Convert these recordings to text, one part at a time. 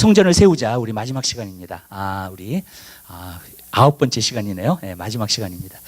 성전을 세우자. 우리 마지막 시간입니다. 우리 9번째 시간이네요. 네, 마지막 시간입니다.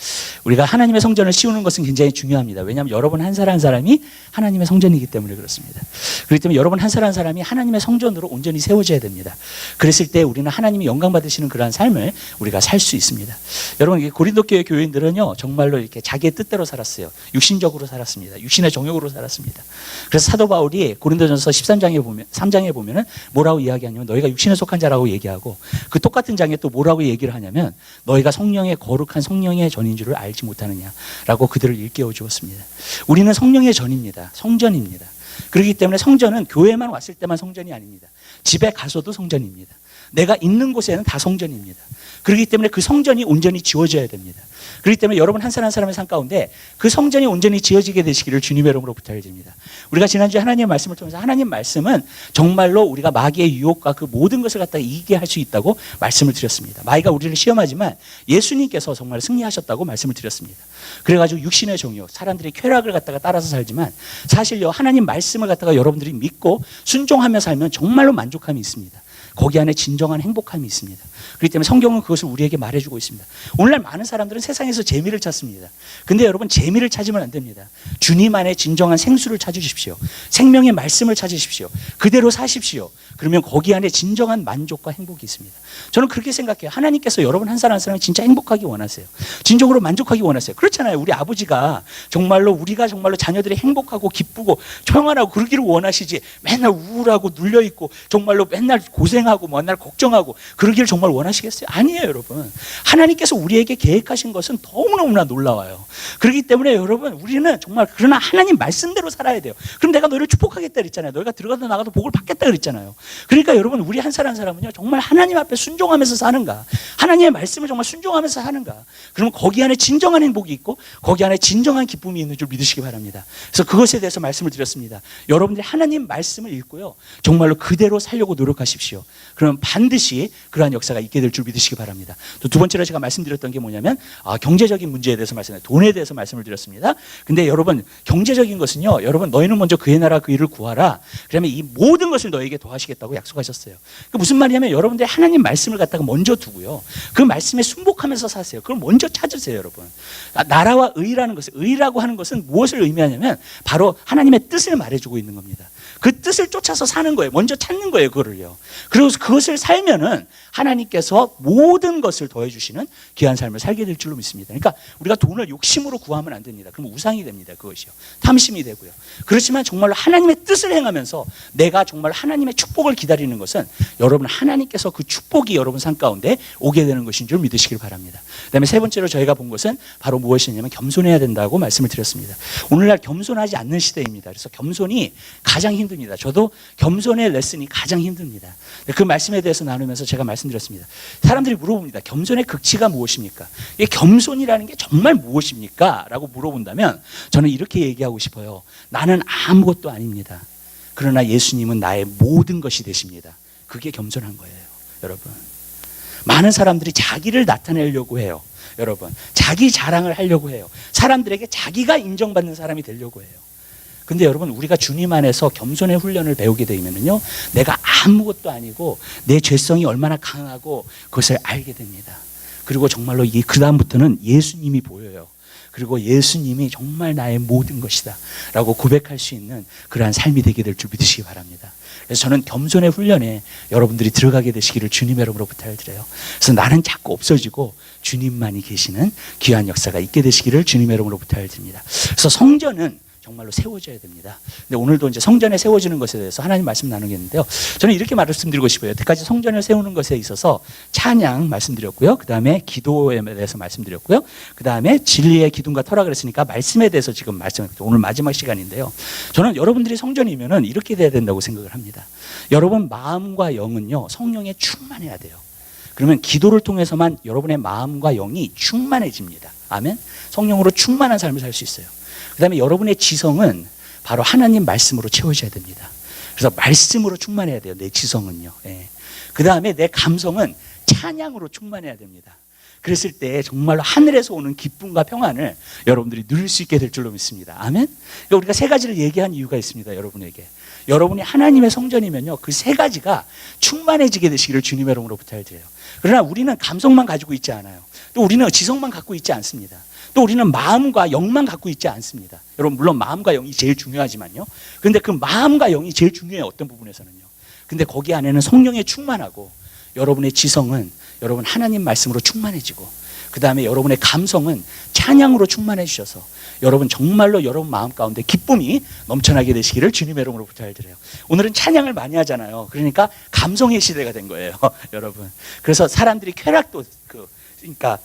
우리가 하나님의 성전을 씌우는 것은 굉장히 중요합니다. 왜냐하면 여러분 한 사람 한 사람이 하나님의 성전이기 때문에 그렇습니다. 그렇기 때문에 여러분 한 사람 한 사람이 하나님의 성전으로 온전히 세워져야 됩니다. 그랬을 때 우리는 하나님이 영광 받으시는 그러한 삶을 우리가 살 수 있습니다. 여러분, 고린도 교회 교인들은요, 정말로 이렇게 자기의 뜻대로 살았어요. 육신적으로 살았습니다. 육신의 정욕으로 살았습니다. 그래서 사도 바울이 고린도전서 3장에 보면은 뭐라고 이야기하냐면, 너희가 육신에 속한 자라고 얘기하고, 그 똑같은 장에 또 뭐라고 얘기를 하냐면, 너희가 성령의 거룩한 성령의 전인 줄을 알지 못하느냐라고 그들을 일깨워 주었습니다. 우리는 성령의 전입니다. 성전입니다. 그렇기 때문에 성전은 교회만 왔을 때만 성전이 아닙니다. 집에 가서도 성전입니다. 내가 있는 곳에는 다 성전입니다. 그렇기 때문에 그 성전이 온전히 지어져야 됩니다. 그렇기 때문에 여러분 한 사람 한 사람의 삶 가운데 그 성전이 온전히 지어지게 되시기를 주님의 이름으로 부탁드립니다. 우리가 지난주에 하나님의 말씀을 통해서, 하나님 말씀은 정말로 우리가 마귀의 유혹과 그 모든 것을 갖다가 이기게 할 수 있다고 말씀을 드렸습니다. 마귀가 우리를 시험하지만 예수님께서 정말 승리하셨다고 말씀을 드렸습니다. 그래가지고 육신의 정욕, 사람들이 쾌락을 갖다가 따라서 살지만, 사실요, 하나님 말씀을 갖다가 여러분들이 믿고 순종하며 살면 정말로 만족함이 있습니다. 거기 안에 진정한 행복함이 있습니다. 그렇기 때문에 성경은 그것을 우리에게 말해주고 있습니다. 오늘날 많은 사람들은 세상에서 재미를 찾습니다. 근데 여러분, 재미를 찾으면 안 됩니다. 주님 안에 진정한 생수를 찾으십시오. 생명의 말씀을 찾으십시오. 그대로 사십시오. 그러면 거기 안에 진정한 만족과 행복이 있습니다. 저는 그렇게 생각해요. 하나님께서 여러분 한 사람 한 사람이 진짜 행복하기 원하세요. 진정으로 만족하기 원하세요. 그렇잖아요. 우리 아버지가 정말로, 우리가 정말로 자녀들이 행복하고 기쁘고 평안하고 그러기를 원하시지, 맨날 우울하고 눌려있고 정말로 맨날 고생하고 맨날 걱정하고 그러기를 정말 원하시겠어요? 아니에요, 여러분. 하나님께서 우리에게 계획하신 것은 너무너무나 놀라워요. 그렇기 때문에 여러분, 우리는 정말, 그러나 하나님 말씀대로 살아야 돼요. 그럼 내가 너희를 축복하겠다 그랬잖아요. 너희가 들어가도 나가도 복을 받겠다 그랬잖아요. 그러니까 여러분, 우리 한 사람 한 사람은요, 정말 하나님 앞에 순종하면서 사는가, 하나님의 말씀을 정말 순종하면서 사는가, 그러면 거기 안에 진정한 행복이 있고 거기 안에 진정한 기쁨이 있는 줄 믿으시기 바랍니다. 그래서 그것에 대해서 말씀을 드렸습니다. 여러분들이 하나님 말씀을 읽고요, 정말로 그대로 살려고 노력하십시오. 그러면 반드시 그러한 역사가 있게 될 줄 믿으시기 바랍니다. 또 두 번째로 제가 말씀드렸던 게 뭐냐면, 경제적인 문제에 대해서 돈에 대해서 말씀을 드렸습니다. 근데 여러분, 경제적인 것은요, 여러분, 너희는 먼저 그의 나라 그 일을 구하라, 그러면 이 모든 것을 너에게 더하시겠다고 약속하셨어요. 그 무슨 말이냐면, 여러분들이 하나님 말씀을 갖다가 먼저 두고요, 그 말씀에 순복하면서 사세요. 그걸 먼저 찾으세요, 여러분. 나라와 의라는 것은, 의라고 하는 것은 무엇을 의미하냐면 바로 하나님의 뜻을 말해주고 있는 겁니다. 그 뜻을 쫓아서 사는 거예요. 먼저 찾는 거예요, 그거를요. 그리고 그것을 살면은 하나님께서 모든 것을 더해주시는 귀한 삶을 살게 될 줄로 믿습니다. 그러니까 우리가 돈을 욕심으로 구하면 안 됩니다. 그럼 우상이 됩니다, 그것이요. 탐심이 되고요. 그렇지만 정말로 하나님의 뜻을 행하면서 내가 정말 하나님의 축복을 기다리는 것은, 여러분, 하나님께서 그 축복이 여러분 삶 가운데 오게 되는 것인 줄 믿으시길 바랍니다. 그다음에 세 번째로 저희가 본 것은 바로 무엇이냐면, 겸손해야 된다고 말씀을 드렸습니다. 오늘날 겸손하지 않는 시대입니다. 그래서 겸손이 가장 힘듭니다. 저도 겸손의 레슨이 가장 힘듭니다. 그 말씀에 대해서 나누면서 제가 말씀드렸습니다. 사람들이 물어봅니다. 겸손의 극치가 무엇입니까? 이 겸손이라는 게 정말 무엇입니까? 라고 물어본다면 저는 이렇게 얘기하고 싶어요. 나는 아무것도 아닙니다. 그러나 예수님은 나의 모든 것이 되십니다. 그게 겸손한 거예요, 여러분. 많은 사람들이 자기를 나타내려고 해요. 여러분, 자기 자랑을 하려고 해요. 사람들에게 자기가 인정받는 사람이 되려고 해요. 근데 여러분, 우리가 주님 안에서 겸손의 훈련을 배우게 되면은요, 내가 아무것도 아니고 내 죄성이 얼마나 강하고 그것을 알게 됩니다. 그리고 정말로 그 다음부터는 예수님이 보여요. 그리고 예수님이 정말 나의 모든 것이다 라고 고백할 수 있는 그러한 삶이 되게 될 줄 믿으시기 바랍니다. 그래서 저는 겸손의 훈련에 여러분들이 들어가게 되시기를 주님의 이름으로 부탁을 드려요. 그래서 나는 자꾸 없어지고 주님만이 계시는 귀한 역사가 있게 되시기를 주님의 이름으로 부탁을 드립니다. 그래서 성전은 정말로 세워져야 됩니다. 근데 오늘도 이제 성전에 세워지는 것에 대해서 하나님 말씀 나누겠는데요. 저는 이렇게 말씀드리고 싶어요. 여태까지 성전을 세우는 것에 있어서 찬양 말씀드렸고요. 그 다음에 기도에 대해서 말씀드렸고요. 그 다음에 진리의 기둥과 터라 그랬으니까 말씀에 대해서 지금 말씀드렸죠. 오늘 마지막 시간인데요. 저는 여러분들이 성전이면은 이렇게 돼야 된다고 생각을 합니다. 여러분 마음과 영은요, 성령에 충만해야 돼요. 그러면 기도를 통해서만 여러분의 마음과 영이 충만해집니다. 아멘. 성령으로 충만한 삶을 살 수 있어요. 그 다음에 여러분의 지성은 바로 하나님 말씀으로 채워져야 됩니다. 그래서 말씀으로 충만해야 돼요, 내 지성은요. 예. 그 다음에 내 감성은 찬양으로 충만해야 됩니다. 그랬을 때 정말로 하늘에서 오는 기쁨과 평안을 여러분들이 누릴 수 있게 될 줄로 믿습니다. 아멘. 그러니까 우리가 세 가지를 얘기한 이유가 있습니다. 여러분에게. 여러분이 하나님의 성전이면요, 그 세 가지가 충만해지게 되시기를 주님의 이름으로 부탁드려요. 그러나 우리는 감성만 가지고 있지 않아요. 또 우리는 지성만 갖고 있지 않습니다. 또 우리는 마음과 영만 갖고 있지 않습니다. 여러분, 물론 마음과 영이 제일 중요하지만요. 그런데 그 마음과 영이 제일 중요해요. 어떤 부분에서는요. 근데 거기 안에는 성령에 충만하고, 여러분의 지성은 여러분 하나님 말씀으로 충만해지고, 그 다음에 여러분의 감성은 찬양으로 충만해 주셔서 여러분 정말로 여러분 마음 가운데 기쁨이 넘쳐나게 되시기를 주님의 이름으로 부탁드려요. 오늘은 찬양을 많이 하잖아요. 그러니까 감성의 시대가 된 거예요. 여러분. 그래서 사람들이 쾌락도 그러니까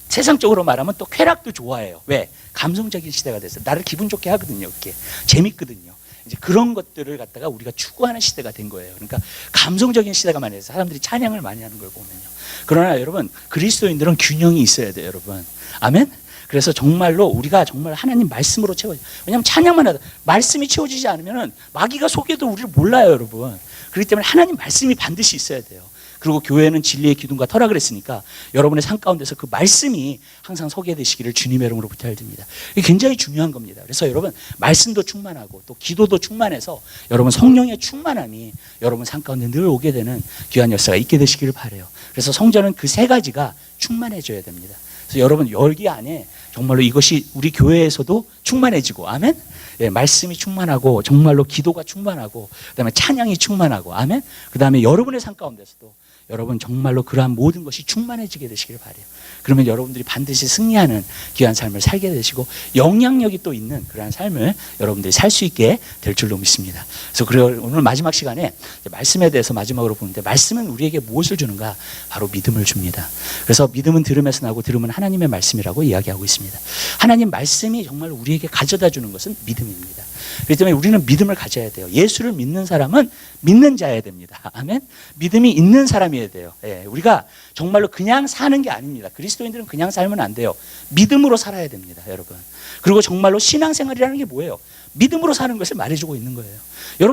세상적으로 말하면 또 쾌락도 좋아해요. 왜? 감성적인 시대가 됐어요. 나를 기분 좋게 하거든요. 그게 재밌거든요. 이제 그런 것들을 갖다가 우리가 추구하는 시대가 된 거예요. 그러니까 감성적인 시대가 많이 돼서 사람들이 찬양을 많이 하는 걸 보면요. 그러나 여러분, 그리스도인들은 균형이 있어야 돼요, 여러분. 아멘? 그래서 정말로 우리가 정말 하나님 말씀으로 채워져요. 왜냐하면 찬양만 하다 말씀이 채워지지 않으면 마귀가 속여도 우리를 몰라요, 여러분. 그렇기 때문에 하나님 말씀이 반드시 있어야 돼요. 그리고 교회는 진리의 기둥과 터라 그랬으니까 여러분의 삶 가운데서 그 말씀이 항상 서게 되시기를 주님의 이름으로 부탁드립니다. 이게 굉장히 중요한 겁니다. 그래서 여러분 말씀도 충만하고 또 기도도 충만해서 여러분 성령의 충만함이 여러분 삶 가운데 늘 오게 되는 귀한 역사가 있게 되시기를 바라요. 그래서 성전은 그 세 가지가 충만해져야 됩니다. 그래서 여러분 여기 안에 정말로 이것이 우리 교회에서도 충만해지고, 아멘? 예, 말씀이 충만하고 정말로 기도가 충만하고 그다음에 찬양이 충만하고, 아멘? 그다음에 여러분의 삶 가운데서도 여러분 정말로 그러한 모든 것이 충만해지게 되시길 바라요. 그러면 여러분들이 반드시 승리하는 귀한 삶을 살게 되시고 영향력이 또 있는 그러한 삶을 여러분들이 살 수 있게 될 줄로 믿습니다. 그래서 오늘 마지막 시간에 말씀에 대해서 마지막으로 보는데, 말씀은 우리에게 무엇을 주는가? 바로 믿음을 줍니다. 그래서 믿음은 들음에서 나고 들음은 하나님의 말씀이라고 이야기하고 있습니다. 하나님 말씀이 정말 우리에게 가져다 주는 것은 믿음입니다. 그렇기 때문에 우리는 믿음을 가져야 돼요. 예수를 믿는 사람은 믿는 자여야 됩니다. 아멘? 믿음이 있는 사람이어야 돼요. 예, 우리가 정말로 그냥 사는 게 아닙니다. 그리스도인들은 그냥 살면 안 돼요. 믿음으로 살아야 됩니다, 여러분. 그리고 정말로 신앙생활이라는 게 뭐예요? 믿음으로 사는 것을 말해주고 있는 거예요.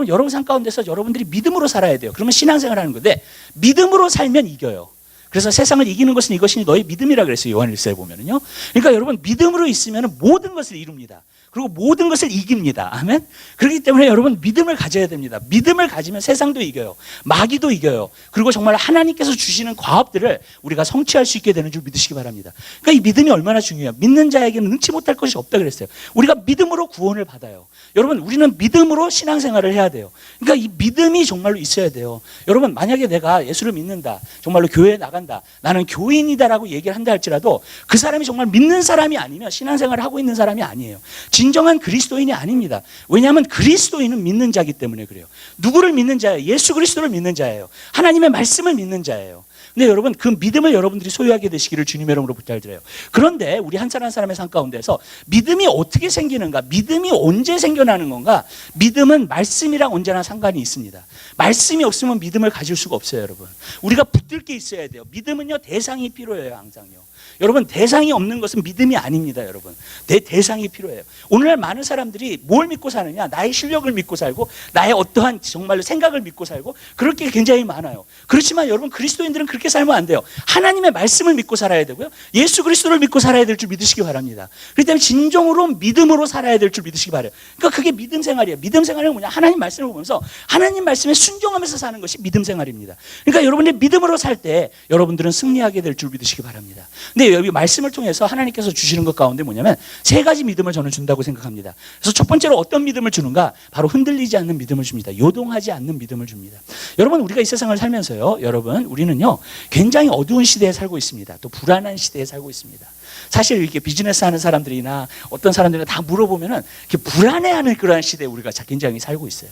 여러분 삶 가운데서 여러분들이 믿음으로 살아야 돼요. 그러면 신앙생활 하는 건데, 믿음으로 살면 이겨요. 그래서 세상을 이기는 것은 이것이 너의 믿음이라 그랬어요. 요한일서에 보면은요. 그러니까 여러분 믿음으로 있으면 모든 것을 이룹니다. 그리고 모든 것을 이깁니다. 아멘. 그렇기 때문에 여러분 믿음을 가져야 됩니다. 믿음을 가지면 세상도 이겨요. 마귀도 이겨요. 그리고 정말 하나님께서 주시는 과업들을 우리가 성취할 수 있게 되는 줄 믿으시기 바랍니다. 그러니까 이 믿음이 얼마나 중요해요. 믿는 자에게는 능치 못할 것이 없다 그랬어요. 우리가 믿음으로 구원을 받아요. 여러분 우리는 믿음으로 신앙생활을 해야 돼요. 그러니까 이 믿음이 정말로 있어야 돼요. 여러분 만약에 내가 예수를 믿는다, 정말로 교회에 나간다, 나는 교인이다라고 얘기를 한다 할지라도 그 사람이 정말 믿는 사람이 아니면 신앙생활을 하고 있는 사람이 아니에요. 진정한 그리스도인이 아닙니다. 왜냐하면 그리스도인은 믿는 자이기 때문에 그래요. 누구를 믿는 자예요? 예수 그리스도를 믿는 자예요. 하나님의 말씀을 믿는 자예요. 근데 여러분 그 믿음을 여러분들이 소유하게 되시기를 주님의 이름으로 부탁드려요. 그런데 우리 한 사람 한 사람의 삶 가운데서 믿음이 어떻게 생기는가? 믿음이 언제 생겨나는 건가? 믿음은 말씀이랑 언제나 상관이 있습니다. 말씀이 없으면 믿음을 가질 수가 없어요, 여러분. 우리가 붙들 게 있어야 돼요. 믿음은요 대상이 필요해요, 항상요. 여러분 대상이 없는 것은 믿음이 아닙니다, 여러분. 내 대상이 필요해요. 오늘날 많은 사람들이 뭘 믿고 사느냐? 나의 실력을 믿고 살고 나의 어떠한 정말로 생각을 믿고 살고 그럴 게 굉장히 많아요. 그렇지만 여러분 그리스도인들은 그렇게 살면 안 돼요. 하나님의 말씀을 믿고 살아야 되고요. 예수 그리스도를 믿고 살아야 될 줄 믿으시기 바랍니다. 그렇기 때문에 진정으로 믿음으로 살아야 될 줄 믿으시기 바라요. 그러니까 그게 믿음 생활이에요. 믿음 생활은 뭐냐? 하나님 말씀을 보면서 하나님 말씀에 순종하면서 사는 것이 믿음 생활입니다. 그러니까 여러분의 믿음으로 살 때 여러분들은 승리하게 될 줄 믿으시기 바랍니다. 근데 여기 말씀을 통해서 하나님께서 주시는 것 가운데 뭐냐면 세 가지 믿음을 저는 준다고 생각합니다. 그래서 첫 번째로 어떤 믿음을 주는가? 바로 흔들리지 않는 믿음을 줍니다. 요동하지 않는 믿음을 줍니다. 여러분 우리가 이 세상을 살면서요, 여러분 우리는요 굉장히 어두운 시대에 살고 있습니다. 또 불안한 시대에 살고 있습니다. 사실 이렇게 비즈니스 하는 사람들이나 어떤 사람들이나 다 물어보면은 이렇게 불안해하는 그러한 시대에 우리가 굉장히 살고 있어요.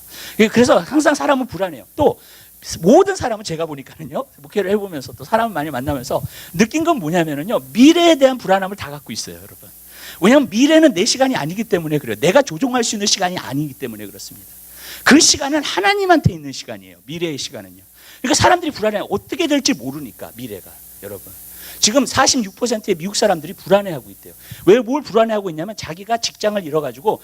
그래서 항상 사람은 불안해요. 또 모든 사람은 제가 보니까는요, 목회를 해보면서 또 사람을 많이 만나면서 느낀 건 뭐냐면은요, 미래에 대한 불안함을 다 갖고 있어요, 여러분. 왜냐하면 미래는 내 시간이 아니기 때문에 그래요. 내가 조종할 수 있는 시간이 아니기 때문에 그렇습니다. 그 시간은 하나님한테 있는 시간이에요, 미래의 시간은요. 그러니까 사람들이 불안해요. 어떻게 될지 모르니까, 미래가. 여러분. 지금 46%의 미국 사람들이 불안해하고 있대요. 왜 뭘 불안해하고 있냐면 자기가 직장을 잃어가지고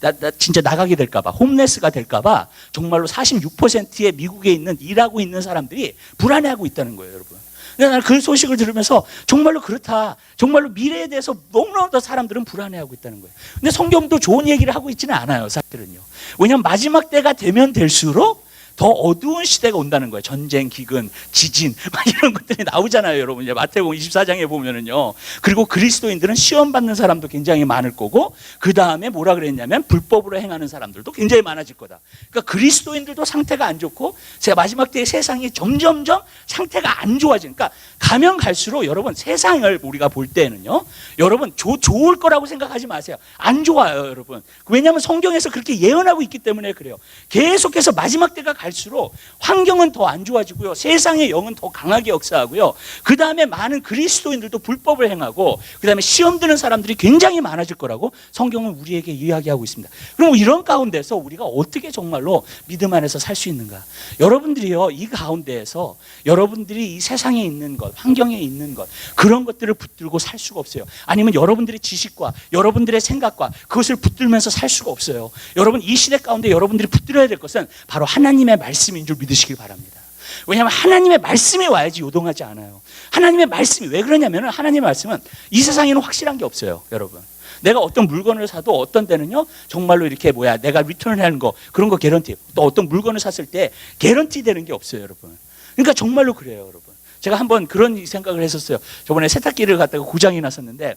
나 진짜 나가게 될까봐, 홈레스가 될까봐 정말로 46%의 미국에 있는 일하고 있는 사람들이 불안해하고 있다는 거예요, 여러분. 근데 나는 그 소식을 들으면서 정말로 그렇다. 정말로 미래에 대해서 너무나도 사람들은 불안해하고 있다는 거예요. 근데 성경도 좋은 얘기를 하고 있지는 않아요, 사실은요. 왜냐하면 마지막 때가 되면 될수록 더 어두운 시대가 온다는 거예요. 전쟁, 기근, 지진 막 이런 것들이 나오잖아요, 여러분. 이제 마태복음 24장에 보면은요. 그리고 그리스도인들은 시험 받는 사람도 굉장히 많을 거고, 그 다음에 뭐라 그랬냐면 불법으로 행하는 사람들도 굉장히 많아질 거다. 그러니까 그리스도인들도 상태가 안 좋고, 제가 마지막 때의 세상이 점점점 상태가 안 좋아지는. 그러니까 가면 갈수록 여러분 세상을 우리가 볼 때는요, 여러분 좋을 거라고 생각하지 마세요. 안 좋아요, 여러분. 왜냐하면 성경에서 그렇게 예언하고 있기 때문에 그래요. 계속해서 마지막 때가 갈수록 환경은 더 안 좋아지고요. 세상의 영은 더 강하게 역사하고요. 그 다음에 많은 그리스도인들도 불법을 행하고, 그 다음에 시험 드는 사람들이 굉장히 많아질 거라고 성경은 우리에게 이야기하고 있습니다. 그럼 이런 가운데서 우리가 어떻게 정말로 믿음 안에서 살 수 있는가? 여러분들이요, 이 가운데에서 여러분들이 이 세상에 있는 것, 환경에 있는 것, 그런 것들을 붙들고 살 수가 없어요. 아니면 여러분들의 지식과 여러분들의 생각과 그것을 붙들면서 살 수가 없어요. 여러분, 이 시대 가운데 여러분들이 붙들어야 될 것은 바로 하나님의 말씀인 줄 믿으시길 바랍니다. 왜냐하면 하나님의 말씀이 와야지 요동하지 않아요. 하나님의 말씀이 왜 그러냐면, 하나님의 말씀은 이 세상에는 확실한 게 없어요, 여러분. 내가 어떤 물건을 사도 어떤 때는요, 정말로 이렇게 내가 리턴하는 거, 그런 거 개런티. 또 어떤 물건을 샀을 때 개런티 되는 게 없어요, 여러분. 그러니까 정말로 그래요, 여러분. 제가 한번 그런 생각을 했었어요. 저번에 세탁기를 갖다가 고장이 났었는데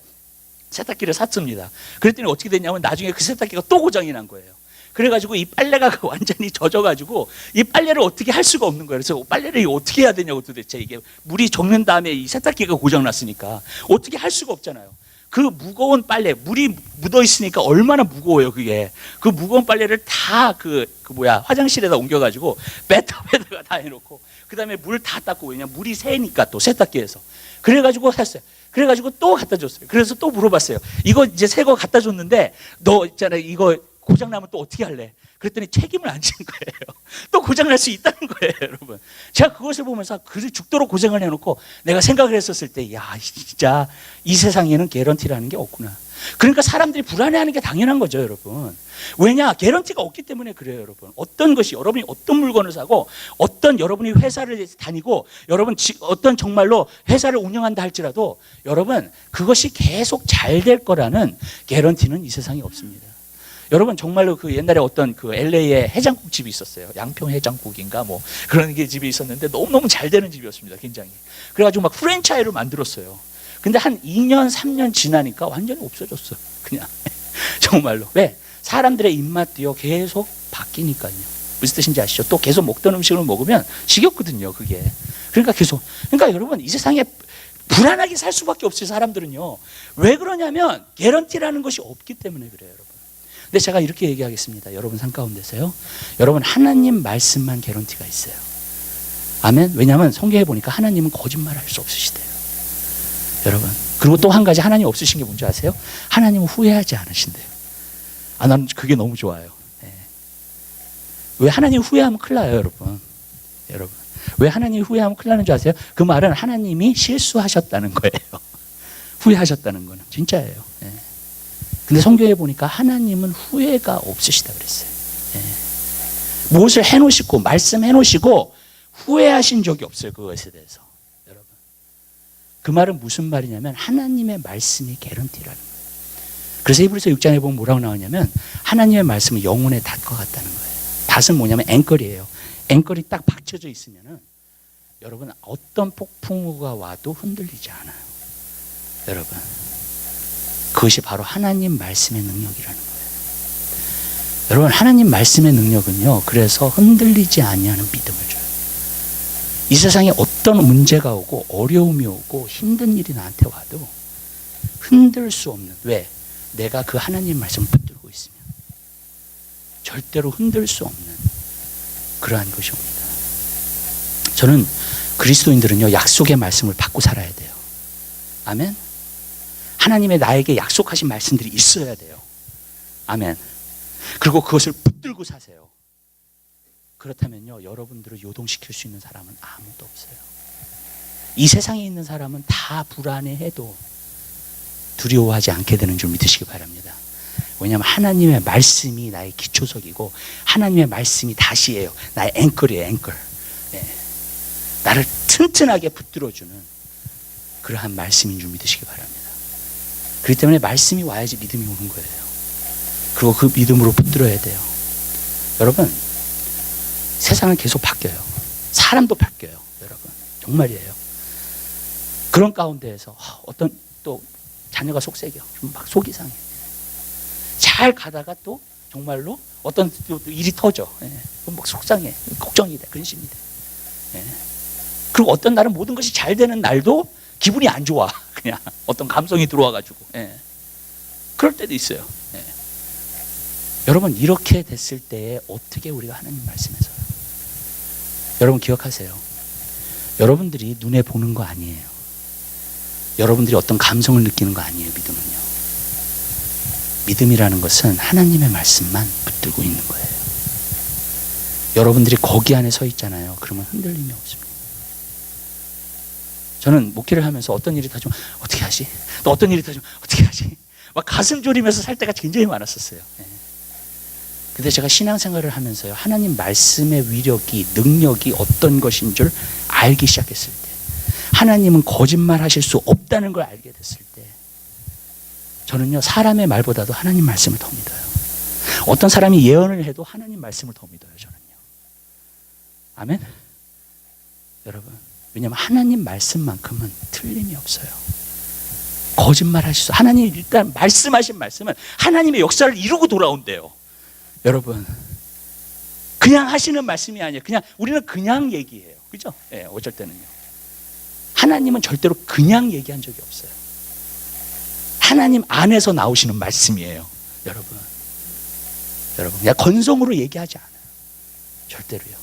세탁기를 샀습니다. 그랬더니 어떻게 됐냐면 나중에 그 세탁기가 또 고장이 난 거예요. 그래가지고 이 빨래가 완전히 젖어가지고 이 빨래를 어떻게 할 수가 없는 거예요. 그래서 빨래를 어떻게 해야 되냐고, 도대체 이게 물이 적는 다음에 이 세탁기가 고장났으니까 어떻게 할 수가 없잖아요. 그 무거운 빨래, 물이 묻어 있으니까 얼마나 무거워요, 그게. 그 무거운 빨래를 다 화장실에다 옮겨가지고 배터에다가 다 해놓고, 그 다음에 물 다 닦고, 왜냐면 물이 새니까 또 세탁기에서. 그래가지고 샀어요. 그래가지고 또 갖다 줬어요. 그래서 또 물어봤어요. 이거 이제 새 거 갖다 줬는데 너 있잖아, 이거 고장나면 또 어떻게 할래? 그랬더니 책임을 안 지는 거예요. 또 고장날 수 있다는 거예요, 여러분. 제가 그것을 보면서 죽도록 고생을 해놓고 내가 생각을 했었을 때, 야, 진짜 이 세상에는 개런티라는 게 없구나. 그러니까 사람들이 불안해하는 게 당연한 거죠, 여러분. 왜냐? 개런티가 없기 때문에 그래요, 여러분. 어떤 것이, 여러분이 어떤 물건을 사고, 어떤 여러분이 회사를 다니고, 여러분 어떤 정말로 회사를 운영한다 할지라도 여러분 그것이 계속 잘 될 거라는 개런티는 이 세상에 없습니다. 여러분 정말로 그 옛날에 어떤 그 LA에 해장국 집이 있었어요. 양평 해장국인가 뭐 그런 게 집이 있었는데 너무너무 잘 되는 집이었습니다, 굉장히. 그래가지고 막 프랜차이즈를 만들었어요. 근데 한 2년, 3년 지나니까 완전히 없어졌어요, 그냥. 정말로. 왜? 사람들의 입맛도요 계속 바뀌니까요. 무슨 뜻인지 아시죠? 또 계속 먹던 음식을 먹으면 지겹거든요, 그게. 그러니까 여러분 이 세상에 불안하게 살 수밖에 없어요, 사람들은요. 왜 그러냐면 개런티라는 것이 없기 때문에 그래요, 여러분. 근데 제가 이렇게 얘기하겠습니다. 여러분 삶 가운데서요, 여러분 하나님 말씀만 개런티가 있어요. 아멘. 왜냐하면 성경에 보니까 하나님은 거짓말할 수 없으시대요, 여러분. 그리고 또 한 가지 하나님 없으신 게 뭔지 아세요? 하나님은 후회하지 않으신대요. 나는 그게 너무 좋아요. 네. 왜 하나님 후회하면 큰일 나요, 여러분. 왜 하나님이 후회하면 큰일 나는 줄 아세요? 그 말은 하나님이 실수하셨다는 거예요. 후회하셨다는 거는 진짜예요. 네. 근데 성경에 보니까 하나님은 후회가 없으시다 그랬어요. 예. 무엇을 해놓으시고 말씀해놓으시고 후회하신 적이 없어요, 그것에 대해서. 여러분, 그 말은 무슨 말이냐면 하나님의 말씀이 개런티라는 거예요. 그래서 히브리서 6장에 보면 뭐라고 나오냐면 하나님의 말씀은 영혼의 닷과 같다는 거예요. 닷은 뭐냐면 앵걸이에요. 앵걸이 딱 박혀져 있으면은 여러분 어떤 폭풍우가 와도 흔들리지 않아요, 여러분. 그것이 바로 하나님 말씀의 능력이라는 거예요. 여러분 하나님 말씀의 능력은요, 그래서 흔들리지 아니하는 믿음을 줘요. 이 세상에 어떤 문제가 오고 어려움이 오고 힘든 일이 나한테 와도 흔들 수 없는, 왜? 내가 그 하나님 말씀을 붙들고 있으면 절대로 흔들 수 없는 그러한 것이 옵니다. 저는 그리스도인들은요 약속의 말씀을 받고 살아야 돼요. 아멘. 하나님의 나에게 약속하신 말씀들이 있어야 돼요. 아멘. 그리고 그것을 붙들고 사세요. 그렇다면요 여러분들을 요동시킬 수 있는 사람은 아무도 없어요. 이 세상에 있는 사람은 다 불안해해도 두려워하지 않게 되는 줄 믿으시기 바랍니다. 왜냐하면 하나님의 말씀이 나의 기초석이고 하나님의 말씀이 다시예요. 나의 앵컬이에요. 앵컬. 네. 나를 튼튼하게 붙들어주는 그러한 말씀인 줄 믿으시기 바랍니다. 그렇기 때문에 말씀이 와야지 믿음이 오는 거예요. 그리고 그 믿음으로 붙들어야 돼요. 여러분, 세상은 계속 바뀌어요. 사람도 바뀌어요. 여러분, 정말이에요. 그런 가운데에서 어떤 또 자녀가 속색이요. 좀 막 속이 상해. 잘 가다가 또 정말로 어떤 또 일이 터져. 막 속상해. 걱정이 돼. 근심이 돼. 그리고 어떤 날은 모든 것이 잘 되는 날도 기분이 안 좋아. 그냥 어떤 감성이 들어와가지고. 그럴 때도 있어요. 여러분, 이렇게 됐을 때에 어떻게 우리가 하나님 말씀에서 여러분 기억하세요. 여러분들이 눈에 보는 거 아니에요. 여러분들이 어떤 감성을 느끼는 거 아니에요. 믿음은요. 믿음이라는 것은 하나님의 말씀만 붙들고 있는 거예요. 여러분들이 거기 안에 서 있잖아요. 그러면 흔들림이 없습니다. 저는 목회를 하면서 어떤 일이 터지면 어떻게 하지? 또 어떤 일이 터지면 어떻게 하지? 막 가슴 졸이면서 살 때가 굉장히 많았었어요. 근데 제가 신앙생활을 하면서요, 하나님 말씀의 위력이, 능력이 어떤 것인 줄 알기 시작했을 때, 하나님은 거짓말 하실 수 없다는 걸 알게 됐을 때, 저는요, 사람의 말보다도 하나님 말씀을 더 믿어요. 어떤 사람이 예언을 해도 하나님 말씀을 더 믿어요, 저는요. 아멘? 여러분, 왜냐하면 하나님 말씀만큼은 틀림이 없어요. 거짓말 하실 수, 하나님이 일단 말씀하신 말씀은 하나님의 역사를 이루고 돌아온대요. 여러분, 그냥 하시는 말씀이 아니에요. 그냥 우리는 그냥 얘기해요. 그죠? 어쩔 때는요. 하나님은 절대로 그냥 얘기한 적이 없어요. 하나님 안에서 나오시는 말씀이에요. 여러분, 그냥 건성으로 얘기하지 않아요. 절대로요.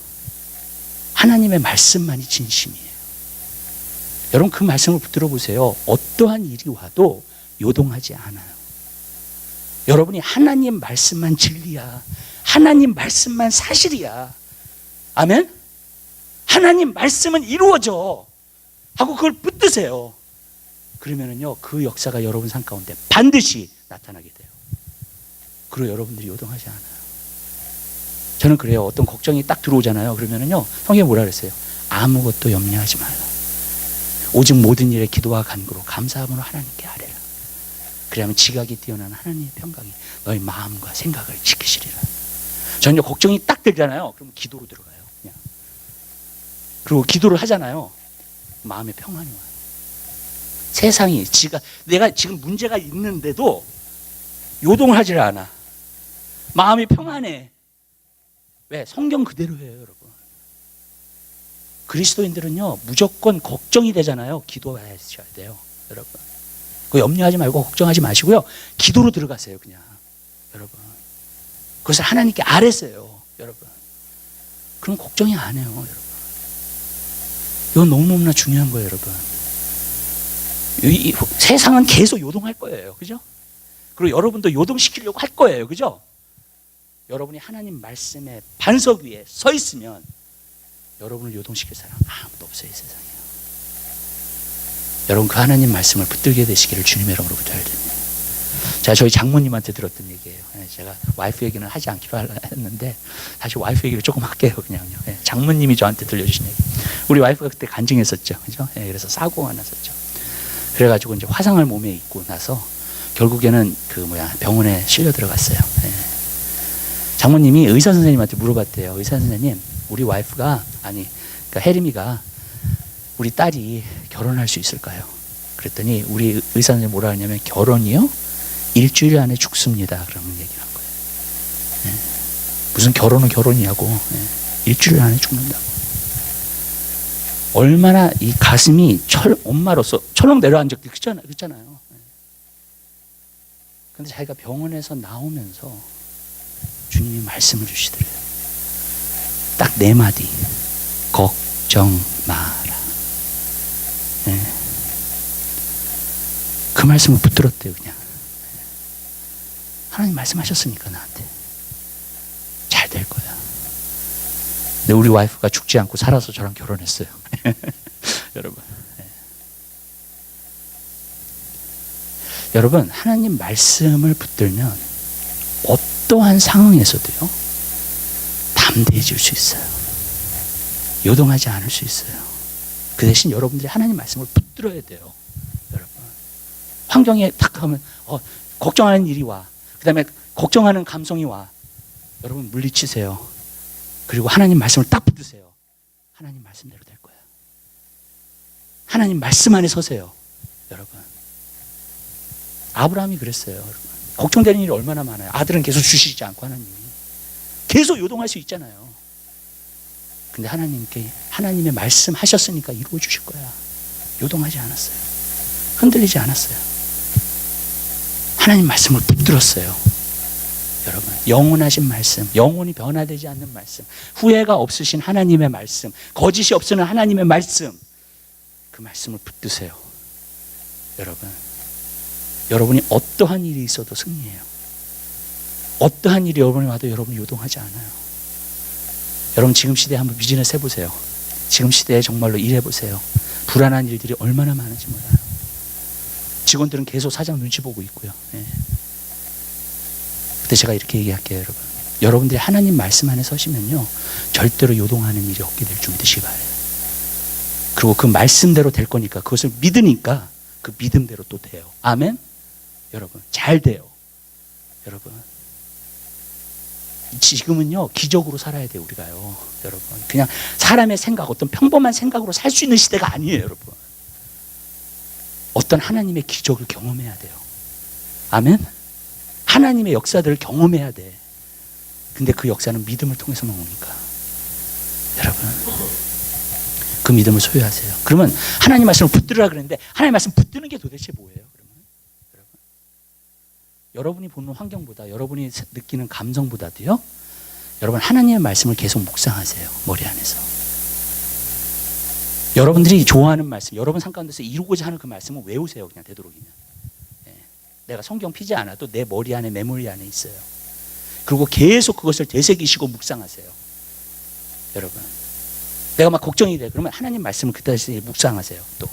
하나님의 말씀만이 진심이에요. 여러분, 그 말씀을 붙들어 보세요. 어떠한 일이 와도 요동하지 않아요. 여러분이 하나님 말씀만 진리야. 하나님 말씀만 사실이야. 아멘? 하나님 말씀은 이루어져. 하고 그걸 붙드세요. 그러면은요, 그 역사가 여러분 삶 가운데 반드시 나타나게 돼요. 그리고 여러분들이 요동하지 않아요. 저는 그래요. 어떤 걱정이 딱 들어오잖아요. 그러면은요, 성경에 뭐라 그랬어요? 아무것도 염려하지 말라. 오직 모든 일에 기도와 간구로 감사함으로 하나님께 아뢰라. 그러면 지각이 뛰어난 하나님의 평강이 너희 마음과 생각을 지키시리라. 저는 걱정이 딱 들잖아요. 그럼 기도로 들어가요. 그냥. 그리고 기도를 하잖아요. 마음의 평안이 와요. 세상이 내가 지금 문제가 있는데도 요동을 하질 않아. 마음이 평안해. 왜? 성경 그대로예요, 여러분. 그리스도인들은요, 무조건 걱정이 되잖아요. 기도하셔야 돼요, 여러분. 그 염려하지 말고 걱정하지 마시고요, 기도로 들어가세요, 그냥. 여러분, 그것을 하나님께 아뢰세요, 여러분. 그럼 걱정이 안 해요, 여러분. 이건 너무너무나 중요한 거예요, 여러분. 이 세상은 계속 요동할 거예요, 그죠? 그리고 여러분도 요동시키려고 할 거예요, 그죠? 여러분이 하나님 말씀의 반석 위에 서 있으면 여러분을 요동시킬 사람 아무도 없어요, 이 세상에. 여러분, 그 하나님 말씀을 붙들게 되시기를 주님의 이름으로 부탁드립니다. 제가 저희 장모님한테 들었던 얘기예요. 제가 와이프 얘기는 하지 않기로 했는데 다시 와이프 얘기를 조금 할게요, 그냥요. 장모님이 저한테 들려주신 얘기. 우리 와이프가 그때 간증했었죠, 그죠? 그래서 사고가 났었죠. 그래가지고 이제 화상을 몸에 입고 나서 결국에는 병원에 실려 들어갔어요. 장모님이 의사 선생님한테 물어봤대요. 의사 선생님, 우리 와이프가 그러니까 혜림이가 우리 딸이 결혼할 수 있을까요? 그랬더니 우리 의사 선생님이 뭐라 하냐면, 결혼이요? 일주일 안에 죽습니다. 그런 얘기를 한 거예요. 무슨 결혼은 결혼이냐고. 일주일 안에 죽는다고. 얼마나 이 가슴이 엄마로서 철렁 내려앉은 적도 그렇잖아요. 근데 자기가 병원에서 나오면서 주님이 말씀을 주시더래요. 딱 4마디. 걱정 마라. 그 말씀을 붙들었대요, 그냥. 하나님 말씀하셨으니까 나한테 잘 될 거야. 근데 우리 와이프가 죽지 않고 살아서 저랑 결혼했어요. 여러분, 여러분, 하나님 말씀을 붙들면 어떠한 상황에서도요, 담대해질 수 있어요. 요동하지 않을 수 있어요. 그 대신 여러분들이 하나님 말씀을 붙들어야 돼요. 여러분, 환경에 딱 하면 걱정하는 일이 와. 그 다음에 걱정하는 감성이 와. 여러분, 물리치세요. 그리고 하나님 말씀을 딱 붙드세요. 하나님 말씀대로 될 거예요. 하나님 말씀 안에 서세요. 여러분, 아브라함이 그랬어요. 여러분, 걱정되는 일이 얼마나 많아요. 아들은 계속 주시지 않고 하나님이 계속 요동할 수 있잖아요. 근데 하나님께 하나님의 말씀 하셨으니까 이루어 주실 거야. 요동하지 않았어요. 흔들리지 않았어요. 하나님 말씀을 붙들었어요. 여러분, 영원하신 말씀, 영원히 변화되지 않는 말씀, 후회가 없으신 하나님의 말씀, 거짓이 없으는 하나님의 말씀, 그 말씀을 붙드세요. 여러분, 여러분이 어떠한 일이 있어도 승리해요. 어떠한 일이 여러분이 와도 여러분이 요동하지 않아요. 여러분, 지금 시대에 한번 비즈니스 해보세요. 지금 시대에 정말로 일해보세요. 불안한 일들이 얼마나 많은지 몰라요. 직원들은 계속 사장 눈치 보고 있고요. 예. 그때 제가 이렇게 얘기할게요. 여러분, 여러분들이 하나님 말씀 안에 서시면요, 절대로 요동하는 일이 없게 될 줄 믿으시기 바라요. 그리고 그 말씀대로 될 거니까, 그것을 믿으니까 그 믿음대로 또 돼요. 아멘? 여러분, 잘 돼요. 여러분, 지금은요, 기적으로 살아야 돼요, 우리가요. 여러분, 그냥 사람의 생각, 어떤 평범한 생각으로 살 수 있는 시대가 아니에요, 여러분. 어떤 하나님의 기적을 경험해야 돼요. 아멘? 하나님의 역사들을 경험해야 돼. 근데 그 역사는 믿음을 통해서만 오니까. 여러분, 그 믿음을 소유하세요. 그러면 하나님 말씀을 붙들으라 그랬는데, 하나님 말씀 붙드는 게 도대체 뭐예요? 그러면 여러분, 여러분이 보는 환경보다, 여러분이 느끼는 감성보다도요, 여러분 하나님의 말씀을 계속 묵상하세요. 머리 안에서. 여러분들이 좋아하는 말씀, 여러분 삶 가운데서 이루고자 하는 그 말씀을 외우세요. 그냥 되도록이면. 내가 성경 피지 않아도 내 머리 안에, 메모리 안에 있어요. 그리고 계속 그것을 되새기시고 묵상하세요. 여러분, 내가 막 걱정이 돼. 그러면 하나님 말씀을 그때 묵상하세요. 또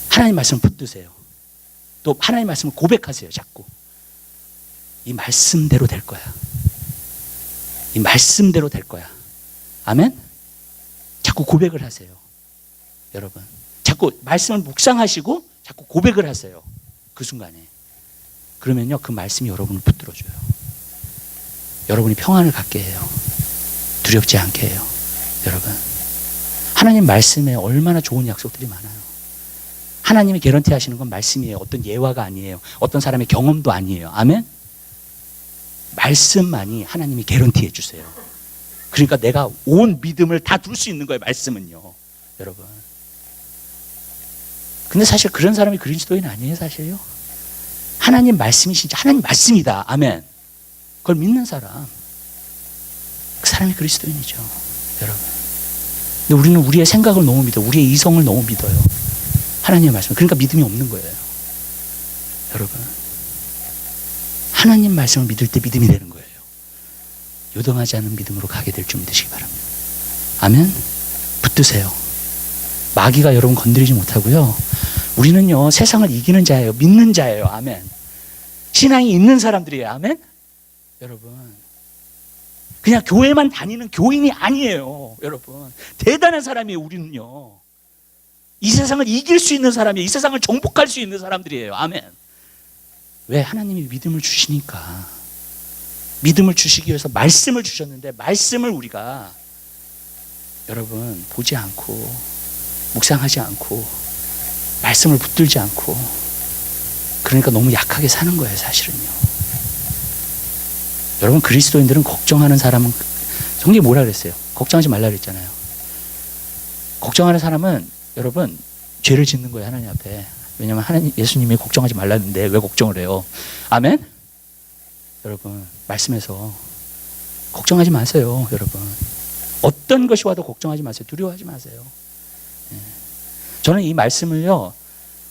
하나님 말씀을 붙드세요. 또 하나님 말씀을 고백하세요. 자꾸 이 말씀대로 될 거야. 이 말씀대로 될 거야. 아멘? 자꾸 고백을 하세요. 여러분, 자꾸 말씀을 묵상하시고 자꾸 고백을 하세요. 그 순간에. 그러면요, 그 말씀이 여러분을 붙들어줘요. 여러분이 평안을 갖게 해요. 두렵지 않게 해요. 여러분, 하나님 말씀에 얼마나 좋은 약속들이 많아요. 하나님이 개런티 하시는 건 말씀이에요. 어떤 예화가 아니에요. 어떤 사람의 경험도 아니에요. 아멘? 말씀만이 하나님이 개런티 해주세요. 그러니까 내가 온 믿음을 다 둘 수 있는 거예요. 말씀은요, 여러분. 근데 사실 그런 사람이 그리스도인 아니에요. 사실요, 하나님 말씀이 진짜 하나님 말씀이다. 아멘. 그걸 믿는 사람, 그 사람이 그리스도인이죠, 여러분. 근데 우리는 우리의 생각을 너무 믿어, 우리의 이성을 너무 믿어요. 하나님의 말씀. 그러니까 믿음이 없는 거예요. 여러분, 하나님 말씀을 믿을 때 믿음이 되는 거예요. 요동하지 않은 믿음으로 가게 될 줄 믿으시기 바랍니다. 아멘. 붙드세요. 마귀가 여러분 건드리지 못하고요. 우리는요, 세상을 이기는 자예요. 믿는 자예요. 아멘. 신앙이 있는 사람들이에요. 아멘. 여러분, 그냥 교회만 다니는 교인이 아니에요. 여러분, 대단한 사람이에요. 우리는요, 이 세상을 이길 수 있는 사람이에요. 이 세상을 정복할 수 있는 사람들이에요. 아멘. 왜? 하나님이 믿음을 주시니까. 믿음을 주시기 위해서 말씀을 주셨는데, 말씀을 우리가 여러분 보지 않고 묵상하지 않고 말씀을 붙들지 않고, 그러니까 너무 약하게 사는 거예요. 사실은요. 여러분, 그리스도인들은 걱정하는 사람은, 성경이 뭐라 그랬어요? 걱정하지 말라 그랬잖아요. 걱정하는 사람은 여러분 죄를 짓는 거예요. 하나님 앞에. 왜냐하면 하나님, 예수님이 걱정하지 말라는데 왜 걱정을 해요? 아멘. 여러분, 말씀에서 걱정하지 마세요. 여러분, 어떤 것이 와도 걱정하지 마세요. 두려워하지 마세요. 예. 저는 이 말씀을요,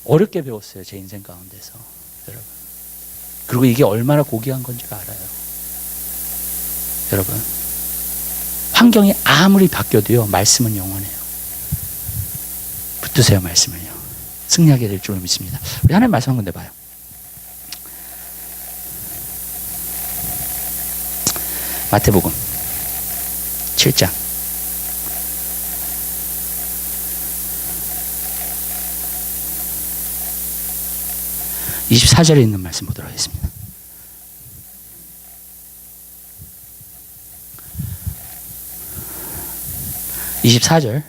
어렵게 배웠어요. 제 인생 가운데서. 여러분, 그리고 이게 얼마나 고귀한 건지를 알아요. 여러분, 환경이 아무리 바뀌어도요, 말씀은 영원해요. 붙드세요. 말씀을요. 승리하게 될 줄로 믿습니다. 우리 하나님 말씀 한 군데 봐요. 마태복음 7장 24절에 있는 말씀 보도록 하겠습니다. (24절)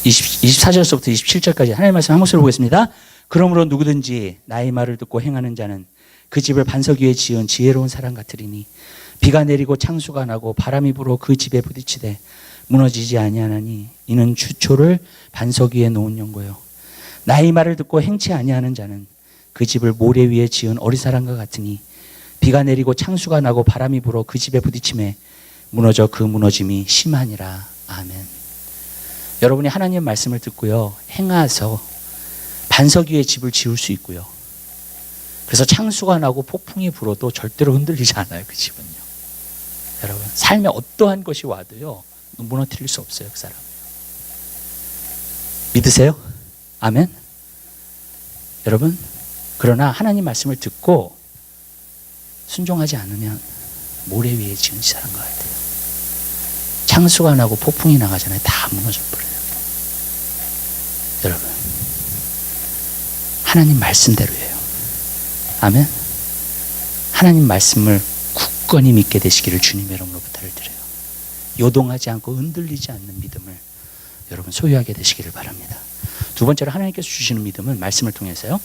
24절서부터 27절까지 하나님의 말씀 한 목소리로 보겠습니다. 그러므로 누구든지 나의 말을 듣고 행하는 자는 그 집을 반석 위에 지은 지혜로운 사람 같으리니 비가 내리고 창수가 나고 바람이 불어 그 집에 부딪히되 무너지지 아니하나니 이는 주초를 반석 위에 놓은 연고요. 나의 말을 듣고 행치 아니하는 자는 그 집을 모래 위에 지은 어리사람과 같으니 비가 내리고 창수가 나고 바람이 불어 그 집에 부딪힘에 무너져 그 무너짐이 심하니라. 아멘. 여러분이 하나님의 말씀을 듣고요, 행하서 반석 위에 집을 지을 수 있고요. 그래서 창수가 나고 폭풍이 불어도 절대로 흔들리지 않아요. 그 집은요. 여러분, 삶에 어떠한 것이 와도요, 무너뜨릴 수 없어요. 그 사람은요. 믿으세요? 아멘. 여러분, 그러나 하나님 말씀을 듣고 순종하지 않으면 모래 위에 지은 사람과 같아요. 창수가 나고 폭풍이 나가잖아요. 다 무너져 버려요. 여러분, 하나님 말씀대로예요. 아멘. 하나님 말씀을 굳건히 믿게 되시기를 주님의 이름으로 부탁을 드려요. 요동하지 않고 흔들리지 않는 믿음을 여러분 소유하게 되시기를 바랍니다. 두 번째로 하나님께서 주시는 믿음은 말씀을 통해서요.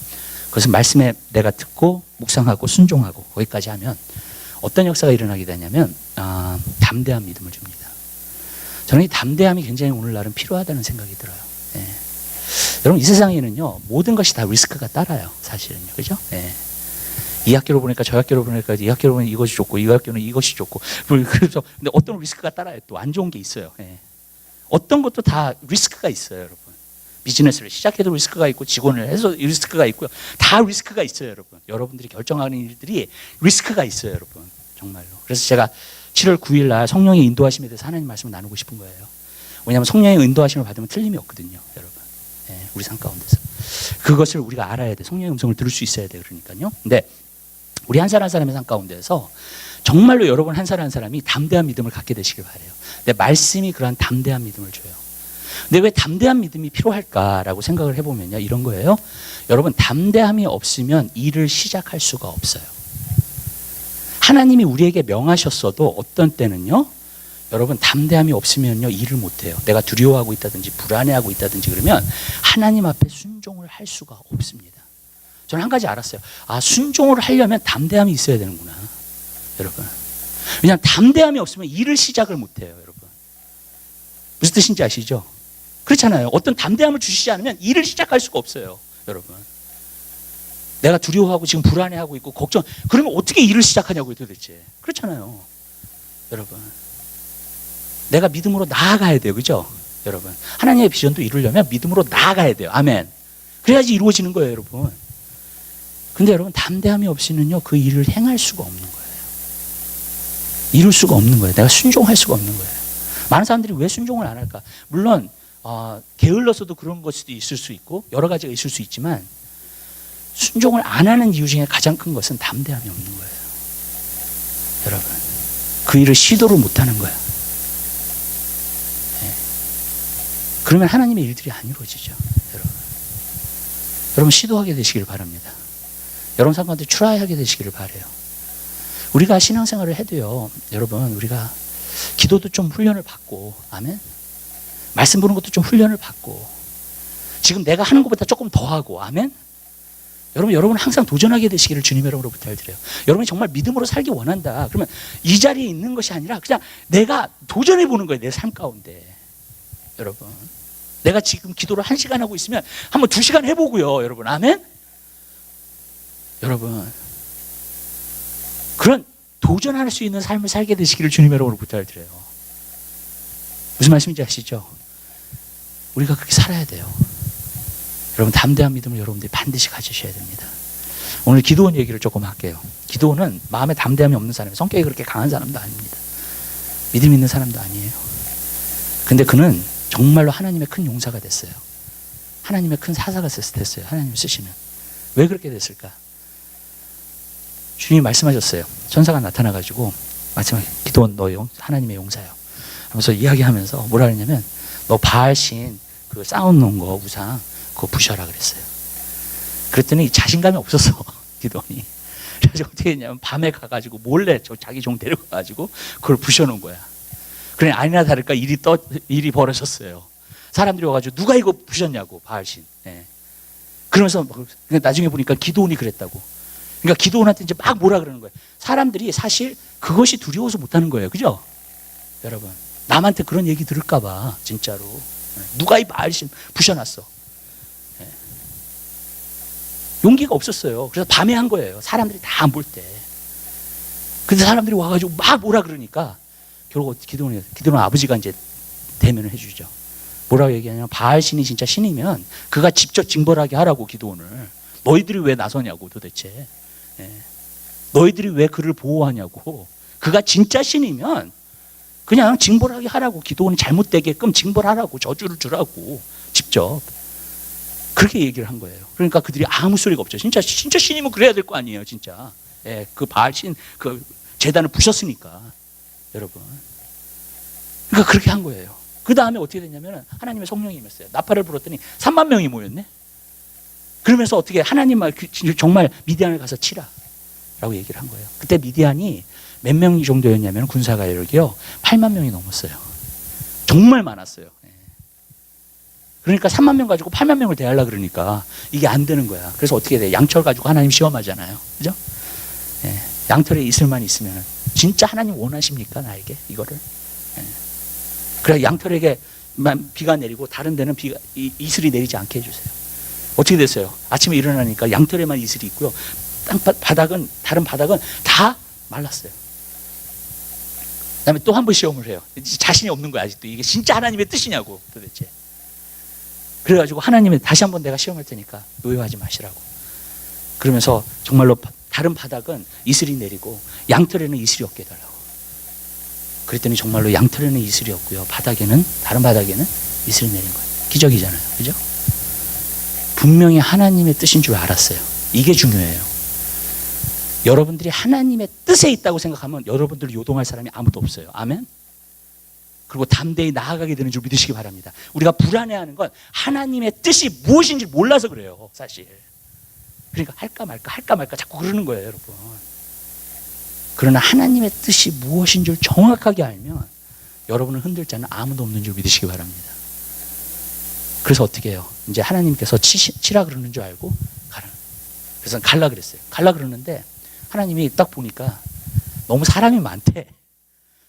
그것은 말씀에 내가 듣고 묵상하고 순종하고 거기까지 하면 어떤 역사가 일어나게 되냐면 담대한 믿음을 줍니다. 저는 이 담대함이 굉장히 오늘날은 필요하다는 생각이 들어요. 예. 여러분, 이 세상에는요, 모든 것이 다 리스크가 따라요. 사실은요. 그죠? 예. 이 학교로 보니까 저 학교로 보니까 이 학교로 보니까 이것이 좋고 이 학교는 이것이 좋고, 그래서 근데 어떤 리스크가 따라요. 또 안 좋은 게 있어요. 예. 어떤 것도 다 리스크가 있어요, 여러분. 비즈니스를 시작해도 리스크가 있고 직원을 해서 리스크가 있고요. 다 리스크가 있어요, 여러분. 여러분들이 결정하는 일들이 리스크가 있어요, 여러분. 정말로. 그래서 제가 7월 9일 날 성령의 인도하심에 대해서 하나님 말씀을 나누고 싶은 거예요. 왜냐하면 성령의 인도하심을 받으면 틀림이 없거든요, 여러분. 예, 우리 삶 가운데서. 그것을 우리가 알아야 돼. 성령의 음성을 들을 수 있어야 돼. 그러니까요. 근데 우리 한 사람 한 사람의 삶 가운데서 정말로 여러분 한 사람 한 사람이 담대한 믿음을 갖게 되시길 바라요. 근데 말씀이 그러한 담대한 믿음을 줘요. 근데 왜 담대한 믿음이 필요할까라고 생각을 해보면요, 이런 거예요. 여러분, 담대함이 없으면 일을 시작할 수가 없어요. 하나님이 우리에게 명하셨어도 어떤 때는요, 여러분 담대함이 없으면요 일을 못해요. 내가 두려워하고 있다든지 불안해하고 있다든지 그러면 하나님 앞에 순종을 할 수가 없습니다. 저는 한 가지 알았어요. 순종을 하려면 담대함이 있어야 되는구나, 여러분. 왜냐하면 담대함이 없으면 일을 시작을 못해요, 여러분. 무슨 뜻인지 아시죠? 그렇잖아요. 어떤 담대함을 주시지 않으면 일을 시작할 수가 없어요, 여러분. 내가 두려워하고 지금 불안해하고 있고 걱정, 그러면 어떻게 일을 시작하냐고요, 도대체. 그렇잖아요, 여러분. 내가 믿음으로 나아가야 돼요, 그죠? 여러분, 하나님의 비전도 이루려면 믿음으로 나아가야 돼요. 아멘. 그래야지 이루어지는 거예요, 여러분. 근데 여러분, 담대함이 없이는요 그 일을 행할 수가 없는 거예요. 이룰 수가 없는 거예요. 내가 순종할 수가 없는 거예요. 많은 사람들이 왜 순종을 안 할까? 물론 게을러서도 그런 것도 있을 수 있고 여러 가지가 있을 수 있지만 순종을 안 하는 이유 중에 가장 큰 것은 담대함이 없는 거예요. 여러분, 그 일을 시도를 못 하는 거야. 네. 그러면 하나님의 일들이 안 이루어지죠, 여러분. 여러분, 시도하게 되시길 바랍니다. 여러분 삶 가운데 트라이하게 되시기를 바라요. 우리가 신앙생활을 해도요, 여러분, 우리가 기도도 좀 훈련을 받고, 아멘. 말씀 보는 것도 좀 훈련을 받고, 지금 내가 하는 것보다 조금 더 하고, 아멘. 여러분 항상 도전하게 되시기를 주님의 이름으로 부탁드려요. 여러분이 정말 믿음으로 살기 원한다. 그러면 이 자리에 있는 것이 아니라 그냥 내가 도전해 보는 거예요, 내 삶 가운데. 여러분, 내가 지금 기도를 1시간 하고 있으면 한번 2시간 해보고요, 여러분. 아멘. 여러분, 그런 도전할 수 있는 삶을 살게 되시기를 주님의 이름으로 부탁을 드려요. 무슨 말씀인지 아시죠? 우리가 그렇게 살아야 돼요. 여러분, 담대한 믿음을 여러분들이 반드시 가지셔야 됩니다. 오늘 기도원 얘기를 조금 할게요. 기도원은 마음에 담대함이 없는 사람이에요. 성격이 그렇게 강한 사람도 아닙니다. 믿음 있는 사람도 아니에요. 근데 그는 정말로 하나님의 큰 용사가 됐어요. 하나님의 큰 사사가 됐어요. 하나님 쓰시는. 왜 그렇게 됐을까? 주님이 말씀하셨어요. 천사가 나타나가지고 기도원 너 하나님의 용사요 하면서 이야기하면서 뭐라 그랬냐면 너 바알신 그 쌓아놓은 거 우상 그거 부셔라 그랬어요. 그랬더니 자신감이 없었어 기도원이. 그래서 어떻게 했냐면 밤에 가가지고 몰래 자기 종 데려가가지고 그걸 부셔놓은 거야. 그래 아니나 다를까 일이 벌어졌어요. 사람들이 와가지고 누가 이거 부셨냐고 바알신. 예. 그러면서 나중에 보니까 기도원이 그랬다고. 그러니까 기도원한테 이제 막 뭐라 그러는 거예요. 사람들이 사실 그것이 두려워서 못하는 거예요, 그죠? 여러분 남한테 그런 얘기 들을까봐 진짜로 누가 이 바알신 부셔놨어. 예. 용기가 없었어요. 그래서 밤에 한 거예요. 사람들이 다 안 볼 때. 근데 사람들이 와가지고 막 뭐라 그러니까 결국 기도원 아버지가 이제 대면을 해주죠. 뭐라고 얘기하냐면 바알신이 진짜 신이면 그가 직접 징벌하게 하라고 기도원을. 너희들이 왜 나서냐고 도대체. 예. 너희들이 왜 그를 보호하냐고. 그가 진짜 신이면 그냥 징벌하게 하라고. 기도원이 잘못되게끔 징벌하라고. 저주를 주라고 직접 그렇게 얘기를 한 거예요. 그러니까 그들이 아무 소리가 없죠. 진짜 신이면 그래야 될 거 아니에요 진짜. 예. 그 바알신 그 제단을 부셨으니까 여러분. 그러니까 그렇게 한 거예요. 그 다음에 어떻게 됐냐면 하나님의 성령이 임했어요. 나팔을 불었더니 3만 명이 모였네. 그러면서 어떻게 하나님 말 정말 미디안을 가서 치라 라고 얘기를 한 거예요. 그때 미디안이 몇 명 정도였냐면 군사가력이요 8만 명이 넘었어요. 정말 많았어요. 그러니까 3만 명 가지고 8만 명을 대하려고 그러니까 이게 안 되는 거야. 그래서 어떻게 돼? 양털 가지고 하나님 시험하잖아요. 그죠? 양털에 이슬만 있으면 진짜 하나님 원하십니까 나에게 이거를? 그래 양털에게만 비가 내리고 다른 데는 이슬이 내리지 않게 해주세요. 어떻게 됐어요? 아침에 일어나니까 양털에만 이슬이 있고요. 다른 바닥은 다 말랐어요. 그다음에 또 한 번 시험을 해요. 자신이 없는 거야 아직도. 이게 진짜 하나님의 뜻이냐고 도대체. 그래가지고 하나님이 다시 한번 내가 시험할 테니까 노여하지 마시라고. 그러면서 정말로 다른 바닥은 이슬이 내리고 양털에는 이슬이 없게 해달라고. 그랬더니 정말로 양털에는 이슬이 없고요. 다른 바닥에는 이슬이 내린 거예요. 기적이잖아요. 그죠? 분명히 하나님의 뜻인 줄 알았어요. 이게 중요해요. 여러분들이 하나님의 뜻에 있다고 생각하면 여러분들을 요동할 사람이 아무도 없어요. 아멘? 그리고 담대히 나아가게 되는 줄 믿으시기 바랍니다. 우리가 불안해하는 건 하나님의 뜻이 무엇인지 몰라서 그래요. 사실. 그러니까 할까 말까 자꾸 그러는 거예요. 여러분. 그러나 하나님의 뜻이 무엇인 줄 정확하게 알면 여러분을 흔들 자는 아무도 없는 줄 믿으시기 바랍니다. 그래서 어떻게 해요? 이제 하나님께서 치라 그러는 줄 알고 가라. 그래서 갈라 그랬어요. 갈라 그러는데 하나님이 딱 보니까 너무 사람이 많대.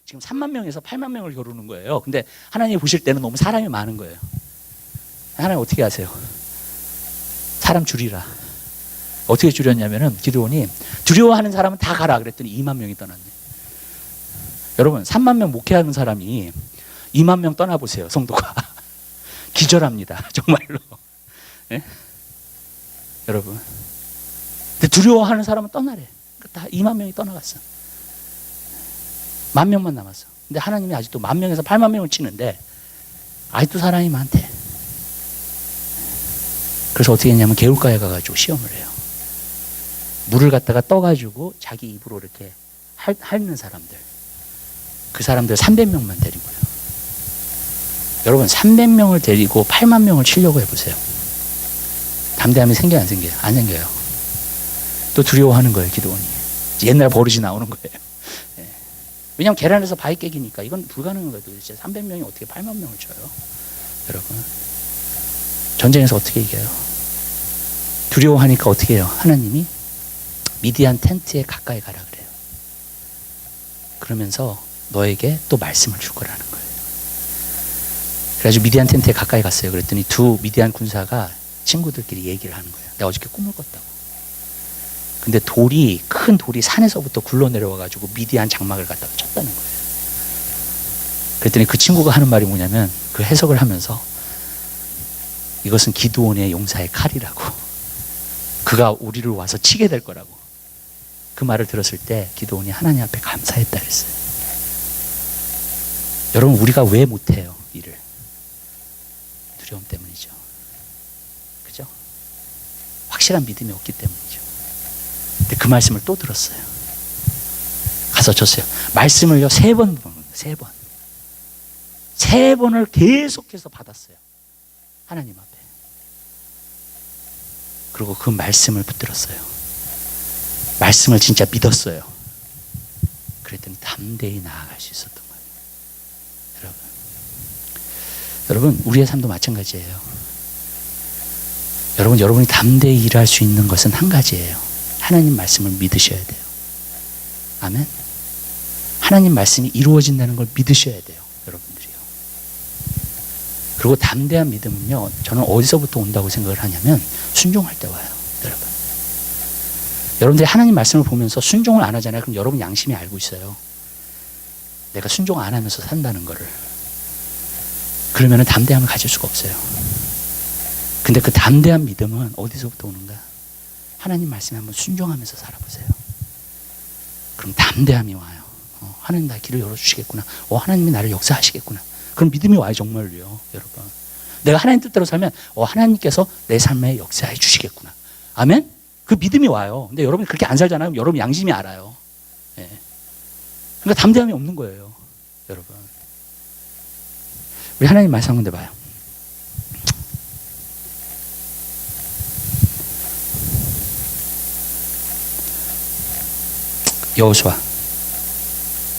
지금 3만 명에서 8만 명을 겨루는 거예요. 근데 하나님이 보실 때는 너무 사람이 많은 거예요. 하나님 어떻게 하세요? 사람 줄이라. 어떻게 줄였냐면은 기드온이 두려워하는 사람은 다 가라 그랬더니 2만 명이 떠났네. 여러분 3만 명 목회하는 사람이 2만 명 떠나보세요. 성도가. 기절합니다. 정말로. 네? 여러분. 근데 두려워하는 사람은 떠나래. 다 2만 명이 떠나갔어. 1만 명만 남았어. 근데 하나님이 아직도 1만 명에서 8만 명을 치는데 아직도 사람이 많대. 그래서 어떻게 했냐면 개울가에 가가지고 시험을 해요. 물을 갖다가 떠가지고 자기 입으로 이렇게 핥는 사람들. 그 사람들 300명만 데리고요. 여러분 300명을 데리고 8만 명을 치려고 해보세요. 담대함이 생겨요 안 생겨요? 안 생겨요. 또 두려워하는 거예요 기드온이. 옛날 버릇이 나오는 거예요. 네. 왜냐하면 계란에서 바위 깨기니까 이건 불가능한 거예요. 도대체 300명이 어떻게 8만 명을 쳐요? 여러분 전쟁에서 어떻게 이겨요? 두려워하니까 어떻게 해요? 하나님이 미디안 텐트에 가까이 가라 그래요. 그러면서 너에게 또 말씀을 줄 거라는 거예요. 그래가지고 미디안 텐트에 가까이 갔어요. 그랬더니 두 미디안 군사가 친구들끼리 얘기를 하는 거예요. 내가 어저께 꿈을 꿨다고. 근데 큰 돌이 산에서부터 굴러 내려와가지고 미디안 장막을 갖다가 쳤다는 거예요. 그랬더니 그 친구가 하는 말이 뭐냐면 그 해석을 하면서 이것은 기드온의 용사의 칼이라고. 그가 우리를 와서 치게 될 거라고. 그 말을 들었을 때 기드온이 하나님 앞에 감사했다 그랬어요. 여러분 우리가 왜 못해요 일을? 두려움 때문이죠. 그죠? 확실한 믿음이 없기 때문이죠. 근데 그 말씀을 또 들었어요. 가서 줬어요. 말씀을요 3번 보는 거예요. 3번. 3번을 계속해서 받았어요. 하나님 앞에. 그리고 그 말씀을 붙들었어요. 말씀을 진짜 믿었어요. 그랬더니 담대히 나아갈 수 있었던 거예요. 여러분 우리의 삶도 마찬가지예요. 여러분이 담대히 일할 수 있는 것은 한 가지예요. 하나님 말씀을 믿으셔야 돼요. 아멘. 하나님 말씀이 이루어진다는 걸 믿으셔야 돼요. 여러분들이요. 그리고 담대한 믿음은요, 저는 어디서부터 온다고 생각을 하냐면 순종할 때 와요. 여러분들이 하나님 말씀을 보면서 순종을 안 하잖아요. 그럼 여러분 양심이 알고 있어요. 내가 순종 안 하면서 산다는 거를. 그러면 담대함을 가질 수가 없어요. 근데 그 담대한 믿음은 어디서부터 오는가? 하나님 말씀에 한번 순종하면서 살아보세요. 그럼 담대함이 와요. 하나님 나의 길을 열어주시겠구나. 하나님이 나를 역사하시겠구나. 그럼 믿음이 와요. 정말로요. 여러분. 내가 하나님 뜻대로 살면 하나님께서 내 삶에 역사해 주시겠구나. 아멘? 그 믿음이 와요. 근데 여러분이 그렇게 안 살잖아요. 여러분 양심이 알아요. 예. 그러니까 담대함이 없는 거예요. 여러분. 우리 하나님 말씀 한번 해봐요. 여호수아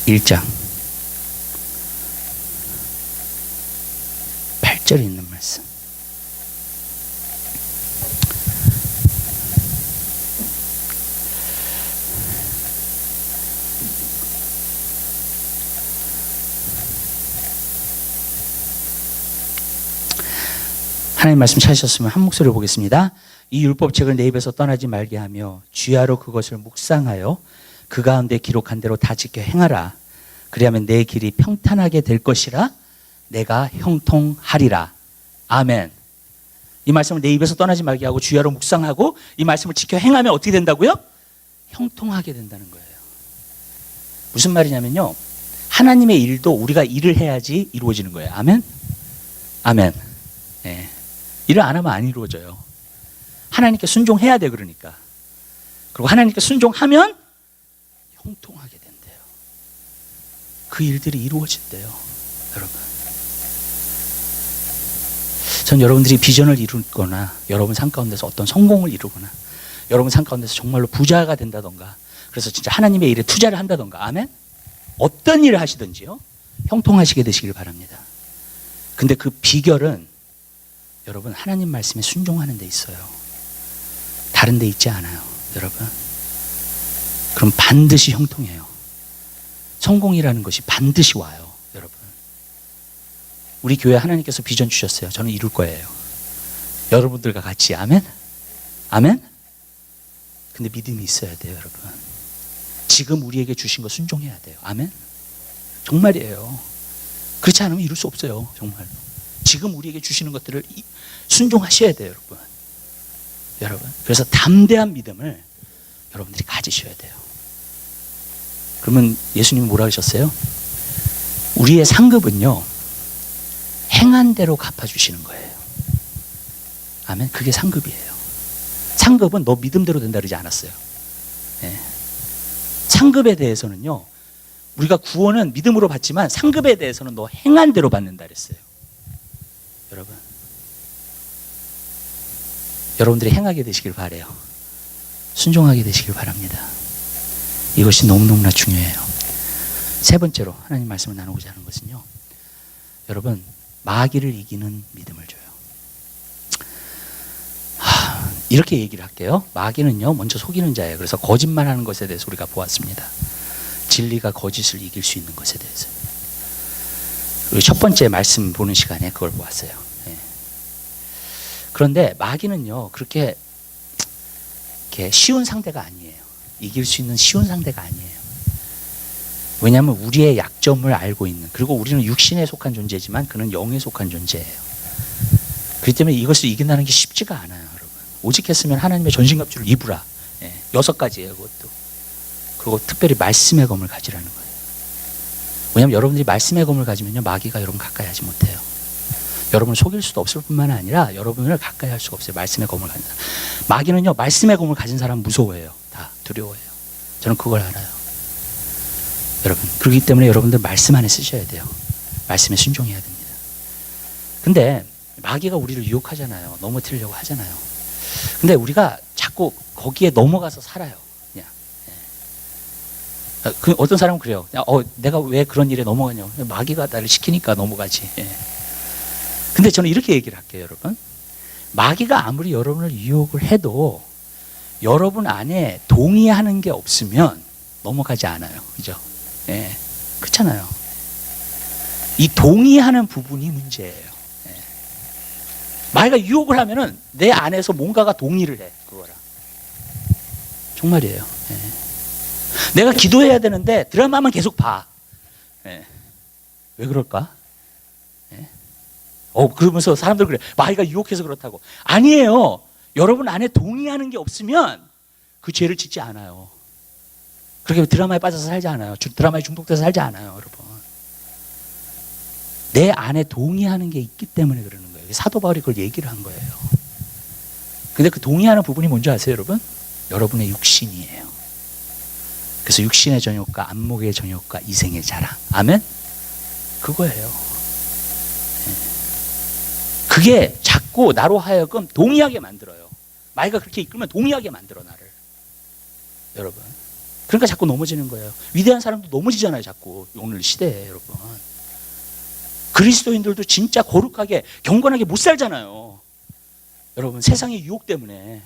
1장 8절에 있는 말씀. 하나님 말씀 찾으셨으면 한 목소리로 보겠습니다. 이 율법책을 내 입에서 떠나지 말게 하며 주야로 그것을 묵상하여 그 가운데 기록한 대로 다 지켜 행하라. 그리하면 내 길이 평탄하게 될 것이라 내가 형통하리라. 아멘. 이 말씀을 내 입에서 떠나지 말게 하고 주야로 묵상하고 이 말씀을 지켜 행하면 어떻게 된다고요? 형통하게 된다는 거예요. 무슨 말이냐면요, 하나님의 일도 우리가 일을 해야지 이루어지는 거예요. 아멘. 아멘. 네. 일을 안 하면 안 이루어져요. 하나님께 순종해야 돼. 그러니까. 그리고 하나님께 순종하면 형통하게 된대요. 그 일들이 이루어진대요. 여러분. 전 여러분들이 비전을 이루거나 여러분 삶 가운데서 어떤 성공을 이루거나 여러분 삶 가운데서 정말로 부자가 된다던가, 그래서 진짜 하나님의 일에 투자를 한다던가, 아멘? 어떤 일을 하시든지요, 형통하시게 되시길 바랍니다. 근데 그 비결은 여러분 하나님 말씀에 순종하는 데 있어요. 다른 데 있지 않아요. 여러분. 그럼 반드시 형통해요. 성공이라는 것이 반드시 와요. 여러분. 우리 교회 하나님께서 비전 주셨어요. 저는 이룰 거예요. 여러분들과 같이. 아멘? 아멘? 근데 믿음이 있어야 돼요. 여러분. 지금 우리에게 주신 거 순종해야 돼요. 아멘? 정말이에요. 그렇지 않으면 이룰 수 없어요. 정말로. 지금 우리에게 주시는 것들을 순종하셔야 돼요. 여러분. 여러분. 그래서 담대한 믿음을 여러분들이 가지셔야 돼요. 그러면 예수님이 뭐라 하셨어요? 우리의 상급은요, 행한 대로 갚아주시는 거예요. 아멘. 그게 상급이에요. 상급은 너 믿음대로 된다 그러지 않았어요. 네. 상급에 대해서는요, 우리가 구원은 믿음으로 받지만 상급에 대해서는 너 행한 대로 받는다 그랬어요. 여러분. 여러분들이 행하게 되시길 바라요. 순종하게 되시길 바랍니다. 이것이 너무너무나 중요해요. 세 번째로 하나님 말씀을 나누고자 하는 것은요, 여러분, 마귀를 이기는 믿음을 줘요. 이렇게 얘기를 할게요. 마귀는요, 먼저 속이는 자예요. 그래서 거짓말하는 것에 대해서 우리가 보았습니다. 진리가 거짓을 이길 수 있는 것에 대해서. 우리 첫 번째 말씀 보는 시간에 그걸 보았어요. 예. 그런데 마귀는요, 그렇게 이렇게 쉬운 상대가 아니에요. 이길 수 있는 쉬운 상대가 아니에요. 왜냐하면 우리의 약점을 알고 있는, 그리고 우리는 육신에 속한 존재지만 그는 영에 속한 존재예요. 그렇기 때문에 이것을 이긴다는 게 쉽지가 않아요. 여러분. 오직 했으면 하나님의 전신갑주를 입으라. 6가지예요. 그것도. 그리고 특별히 말씀의 검을 가지라는 거예요. 왜냐하면 여러분들이 말씀의 검을 가지면요, 마귀가 여러분 가까이 하지 못해요. 여러분을 속일 수도 없을 뿐만 아니라 여러분을 가까이 할 수가 없어요. 말씀의 검을 가진 사람. 마귀는요, 말씀의 검을 가진 사람 무서워해요. 다 두려워해요. 저는 그걸 알아요. 여러분, 그렇기 때문에 여러분들 말씀 안에 쓰셔야 돼요. 말씀에 순종해야 됩니다. 근데 마귀가 우리를 유혹하잖아요. 넘어뜨리려고 하잖아요. 근데 우리가 자꾸 거기에 넘어가서 살아요. 그냥. 그 어떤 사람은 그래요. 그냥 내가 왜 그런 일에 넘어가냐. 마귀가 나를 시키니까 넘어가지. 근데 저는 이렇게 얘기를 할게요, 여러분. 마귀가 아무리 여러분을 유혹을 해도 여러분 안에 동의하는 게 없으면 넘어가지 않아요. 그죠? 예. 그렇잖아요. 이 동의하는 부분이 문제예요. 마귀가 유혹을 하면은 내 안에서 뭔가가 동의를 해. 그거랑. 정말이에요. 내가 기도해야 되는데 드라마만 계속 봐. 왜 그럴까? 그러면서 사람들 그래. 마귀가 유혹해서 그렇다고. 아니에요. 여러분 안에 동의하는 게 없으면 그 죄를 짓지 않아요. 그렇게 드라마에 빠져서 살지 않아요. 드라마에 중독돼서 살지 않아요, 여러분. 내 안에 동의하는 게 있기 때문에 그러는 거예요. 사도 바울이 그걸 얘기를 한 거예요. 근데 그 동의하는 부분이 뭔지 아세요, 여러분? 여러분의 육신이에요. 그래서 육신의 정욕과 안목의 정욕과 이생의 자랑. 아멘? 그거예요. 그게 자꾸 나로 하여금 동의하게 만들어요. 마귀가 그렇게 이끌면 동의하게 만들어, 나를. 여러분. 그러니까 자꾸 넘어지는 거예요. 위대한 사람도 넘어지잖아요, 자꾸. 오늘 시대에, 여러분. 그리스도인들도 진짜 거룩하게, 경건하게 못 살잖아요. 여러분, 세상의 유혹 때문에.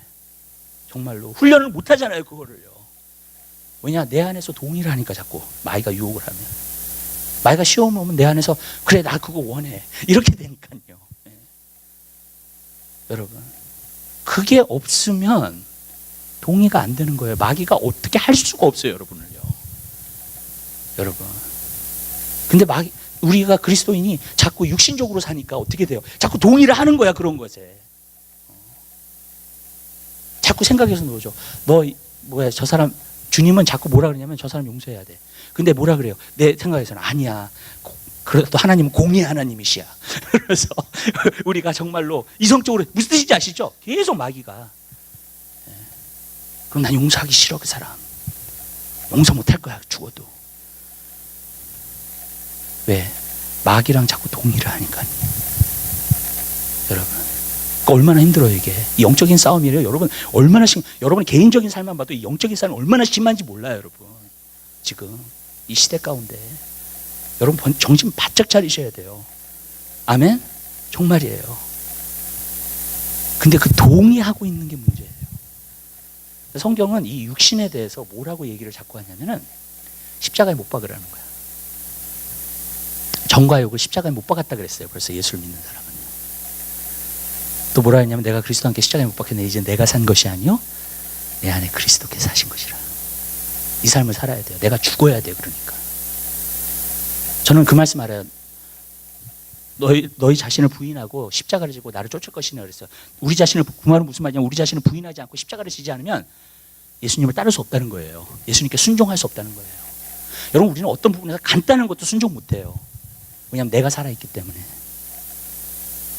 정말로. 훈련을 못 하잖아요, 그거를요. 왜냐? 내 안에서 동의를 하니까 자꾸. 마귀가 유혹을 하면. 마귀가 시험 오면 내 안에서, 그래, 나 그거 원해. 이렇게 되니까요. 여러분, 그게 없으면 동의가 안 되는 거예요. 마귀가 어떻게 할 수가 없어요, 여러분을요. 여러분. 근데 우리가 그리스도인이 자꾸 육신적으로 사니까 어떻게 돼요? 자꾸 동의를 하는 거야, 그런 것에. 자꾸 생각해서 놓죠. 저 사람, 주님은 자꾸 뭐라 그러냐면 저 사람 용서해야 돼. 근데 뭐라 그래요? 내 생각에서는 아니야. 그래도 하나님은 공의 하나님이시야. 그래서 우리가 정말로 이성적으로 무슨 뜻인지 아시죠? 계속 마귀가. 그럼 난 용서하기 싫어, 그 사람. 용서 못할 거야, 죽어도. 왜? 마귀랑 자꾸 동의를 하니까요. 여러분, 얼마나 힘들어요, 이게. 이 영적인 싸움이래요. 여러분, 여러분 개인적인 삶만 봐도 이 영적인 싸움이 얼마나 심한지 몰라요, 여러분. 지금 이 시대 가운데. 여러분, 정신 바짝 차리셔야 돼요. 아멘? 정말이에요. 근데 그 동의하고 있는 게 문제예요. 성경은 이 육신에 대해서 뭐라고 얘기를 자꾸 하냐면은 십자가에 못 박으라는 거야. 정과 욕을 십자가에 못 박았다 그랬어요. 벌써 예수를 믿는 사람은요. 또 뭐라 했냐면 내가 그리스도와 함께 십자가에 못 박혔네. 이제 내가 산 것이 아니요 내 안에 그리스도께서 사신 것이라. 이 삶을 살아야 돼요. 내가 죽어야 돼요. 그러니까. 저는 그 말씀 알아요. 너희 자신을 부인하고 십자가를 지고 나를 쫓을 것이냐 그랬어요. 우리 자신을, 그 말은 무슨 말이냐, 우리 자신을 부인하지 않고 십자가를 지지 않으면 예수님을 따를 수 없다는 거예요. 예수님께 순종할 수 없다는 거예요. 여러분, 우리는 어떤 부분에서 간단한 것도 순종 못해요. 왜냐하면 내가 살아있기 때문에.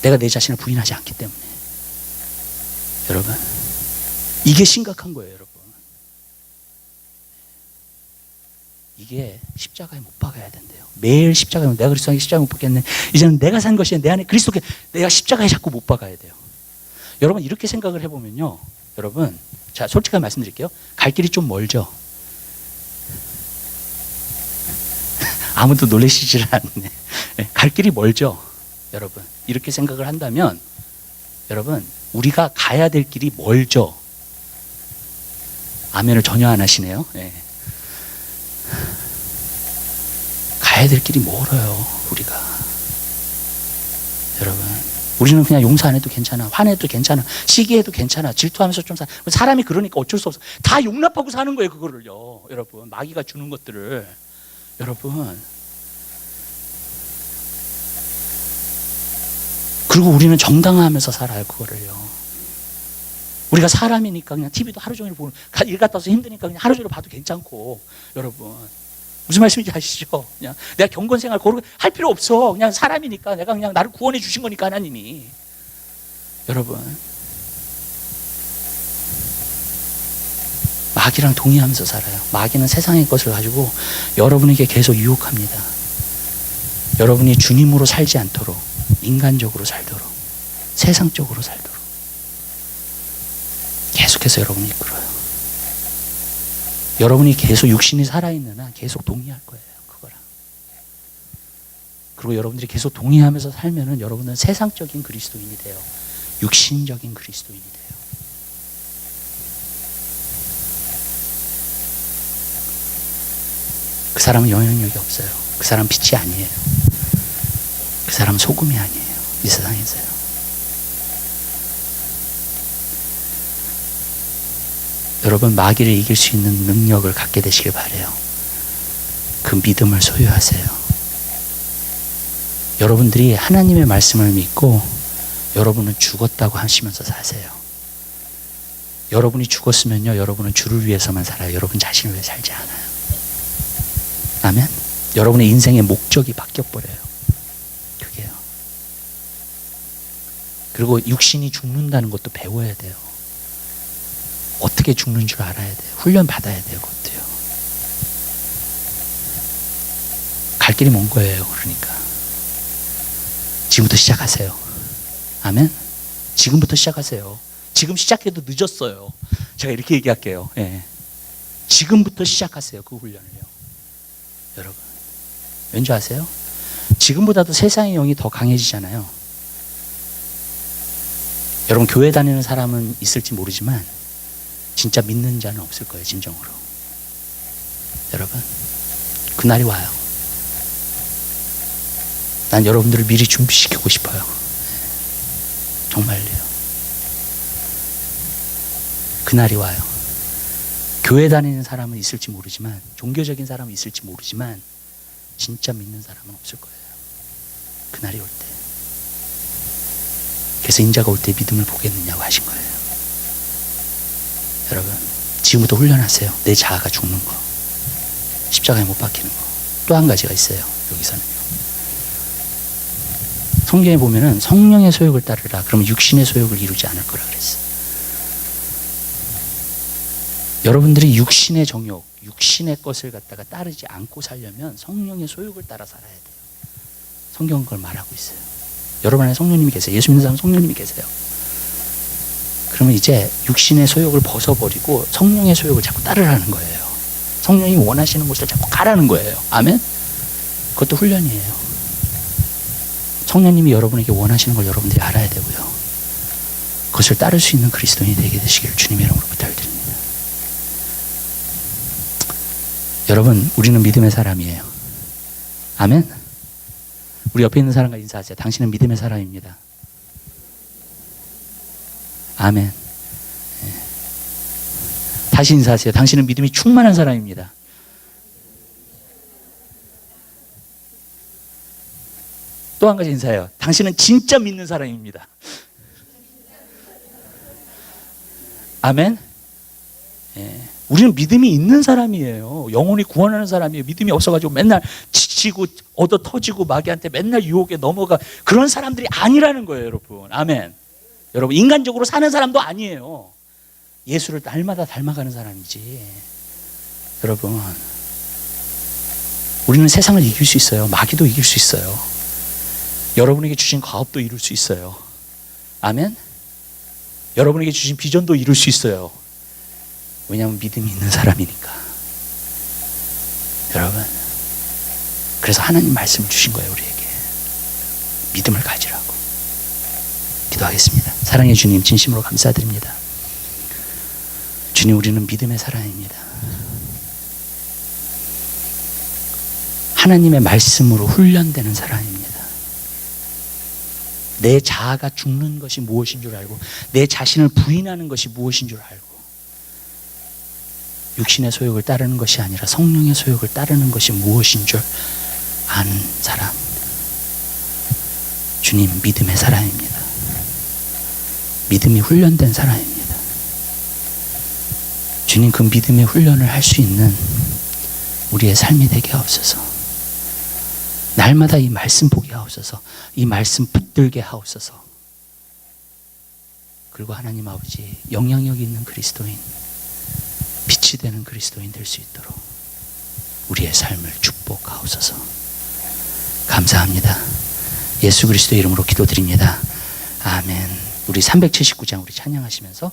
내가 내 자신을 부인하지 않기 때문에. 여러분, 이게 심각한 거예요, 여러분. 이게 십자가에 못 박아야 된대요. 매일 십자가에, 내가 그리스도에게 십자가에 못 박겠네. 이제는 내가 산 것이 내 안에 그리스도께, 내가 십자가에 자꾸 못 박아야 돼요. 여러분, 이렇게 생각을 해보면요. 여러분, 자, 솔직하게 말씀드릴게요. 갈 길이 좀 멀죠? 아무도 놀라시질 않네. 갈 길이 멀죠? 여러분, 이렇게 생각을 한다면, 여러분, 우리가 가야 될 길이 멀죠? 아멘을 전혀 안 하시네요. 네. 가야 될 길이 멀어요, 우리가. 여러분, 우리는 그냥 용서 안 해도 괜찮아, 화내도 괜찮아, 시기해도 괜찮아, 질투하면서 좀 사람이 그러니까 어쩔 수 없어. 다 용납하고 사는 거예요, 그거를요. 여러분, 마귀가 주는 것들을. 여러분, 그리고 우리는 정당화하면서 살아요, 그거를요. 우리가 사람이니까 그냥 TV도 하루 종일 보는, 일 갔다 와서 힘드니까 그냥 하루 종일 봐도 괜찮고. 여러분, 무슨 말씀인지 아시죠? 그냥 내가 경건 생활 거룩 할 필요 없어. 그냥 사람이니까, 내가 그냥 나를 구원해 주신 거니까, 하나님이. 여러분, 마귀랑 동의하면서 살아요. 마귀는 세상의 것을 가지고 여러분에게 계속 유혹합니다. 여러분이 주님으로 살지 않도록, 인간적으로 살도록, 세상적으로 살도록 계속해서 여러분을 이끌어요. 여러분이 계속 육신이 살아있는 한 계속 동의할 거예요. 그거랑. 그리고 여러분들이 계속 동의하면서 살면은 여러분은 세상적인 그리스도인이 돼요. 육신적인 그리스도인이 돼요. 그 사람은 영향력이 없어요. 그 사람은 빛이 아니에요. 그 사람은 소금이 아니에요. 이 세상에서요. 여러분, 마귀를 이길 수 있는 능력을 갖게 되시길 바라요. 그 믿음을 소유하세요. 여러분들이 하나님의 말씀을 믿고 여러분은 죽었다고 하시면서 사세요. 여러분이 죽었으면요, 여러분은 주를 위해서만 살아요. 여러분 자신을 위해 살지 않아요. 아멘? 여러분의 인생의 목적이 바뀌어버려요. 그게요. 그리고 육신이 죽는다는 것도 배워야 돼요. 어떻게 죽는 줄 알아야 돼요. 훈련 받아야 돼요. 그것도요. 갈 길이 먼 거예요. 그러니까 지금부터 시작하세요. 아멘? 지금부터 시작하세요. 지금 시작해도 늦었어요. 제가 이렇게 얘기할게요. 예. 지금부터 시작하세요. 그 훈련을요. 여러분, 왠지 아세요? 지금보다도 세상의 영이 더 강해지잖아요. 여러분, 교회 다니는 사람은 있을지 모르지만 진짜 믿는 자는 없을 거예요. 진정으로. 여러분, 그날이 와요. 난 여러분들을 미리 준비시키고 싶어요. 정말요. 그날이 와요. 교회 다니는 사람은 있을지 모르지만, 종교적인 사람은 있을지 모르지만 진짜 믿는 사람은 없을 거예요. 그날이 올 때. 그래서 인자가 올 때 믿음을 보겠느냐고 하신 거예요. 여러분, 지금부터 훈련하세요. 내 자아가 죽는 거, 십자가에 못 박히는 거. 또 한 가지가 있어요. 여기서는요. 성경에 보면은 성령의 소욕을 따르라. 그러면 육신의 소욕을 이루지 않을 거라 그랬어요. 여러분들이 육신의 정욕, 육신의 것을 갖다가 따르지 않고 살려면 성령의 소욕을 따라 살아야 돼요. 성경은 그걸 말하고 있어요. 여러분 안에 성령님이 계세요. 예수 믿는 사람은 성령님이 계세요. 그러면 이제 육신의 소욕을 벗어버리고 성령의 소욕을 자꾸 따르라는 거예요. 성령이 원하시는 곳을 자꾸 가라는 거예요. 아멘? 그것도 훈련이에요. 성령님이 여러분에게 원하시는 걸 여러분들이 알아야 되고요. 그것을 따를 수 있는 그리스도인이 되게 되시길 주님의 이름으로 부탁드립니다. 여러분, 우리는 믿음의 사람이에요. 아멘? 우리 옆에 있는 사람과 인사하세요. 당신은 믿음의 사람입니다. 아멘. 네. 다시 인사하세요. 당신은 믿음이 충만한 사람입니다. 또 한 가지 인사해요. 당신은 진짜 믿는 사람입니다. 아멘. 네. 우리는 믿음이 있는 사람이에요. 영혼이 구원하는 사람이에요. 믿음이 없어가지고 맨날 지치고 얻어 터지고 마귀한테 맨날 유혹에 넘어가 그런 사람들이 아니라는 거예요, 여러분. 아멘. 여러분, 인간적으로 사는 사람도 아니에요. 예수를 날마다 닮아가는 사람이지. 여러분, 우리는 세상을 이길 수 있어요. 마귀도 이길 수 있어요. 여러분에게 주신 과업도 이룰 수 있어요. 아멘. 여러분에게 주신 비전도 이룰 수 있어요. 왜냐하면 믿음이 있는 사람이니까. 여러분, 그래서 하나님 말씀을 주신 거예요. 우리에게 믿음을 가지라고. 기도하겠습니다. 사랑해 주님, 진심으로 감사드립니다. 주님, 우리는 믿음의 사람입니다. 하나님의 말씀으로 훈련되는 사람입니다. 내 자아가 죽는 것이 무엇인 줄 알고, 내 자신을 부인하는 것이 무엇인 줄 알고, 육신의 소욕을 따르는 것이 아니라 성령의 소욕을 따르는 것이 무엇인 줄 아는 사람. 주님, 믿음의 사람입니다. 믿음이 훈련된 사람입니다. 주님, 그 믿음의 훈련을 할 수 있는 우리의 삶이 되게 하옵소서. 날마다 이 말씀 보게 하옵소서. 이 말씀 붙들게 하옵소서. 그리고 하나님 아버지, 영향력 있는 그리스도인, 빛이 빛이 되는 그리스도인 될 수 있도록 우리의 삶을 축복하옵소서. 감사합니다. 예수 그리스도 이름으로 기도드립니다. 아멘. 우리 379장 우리 찬양하시면서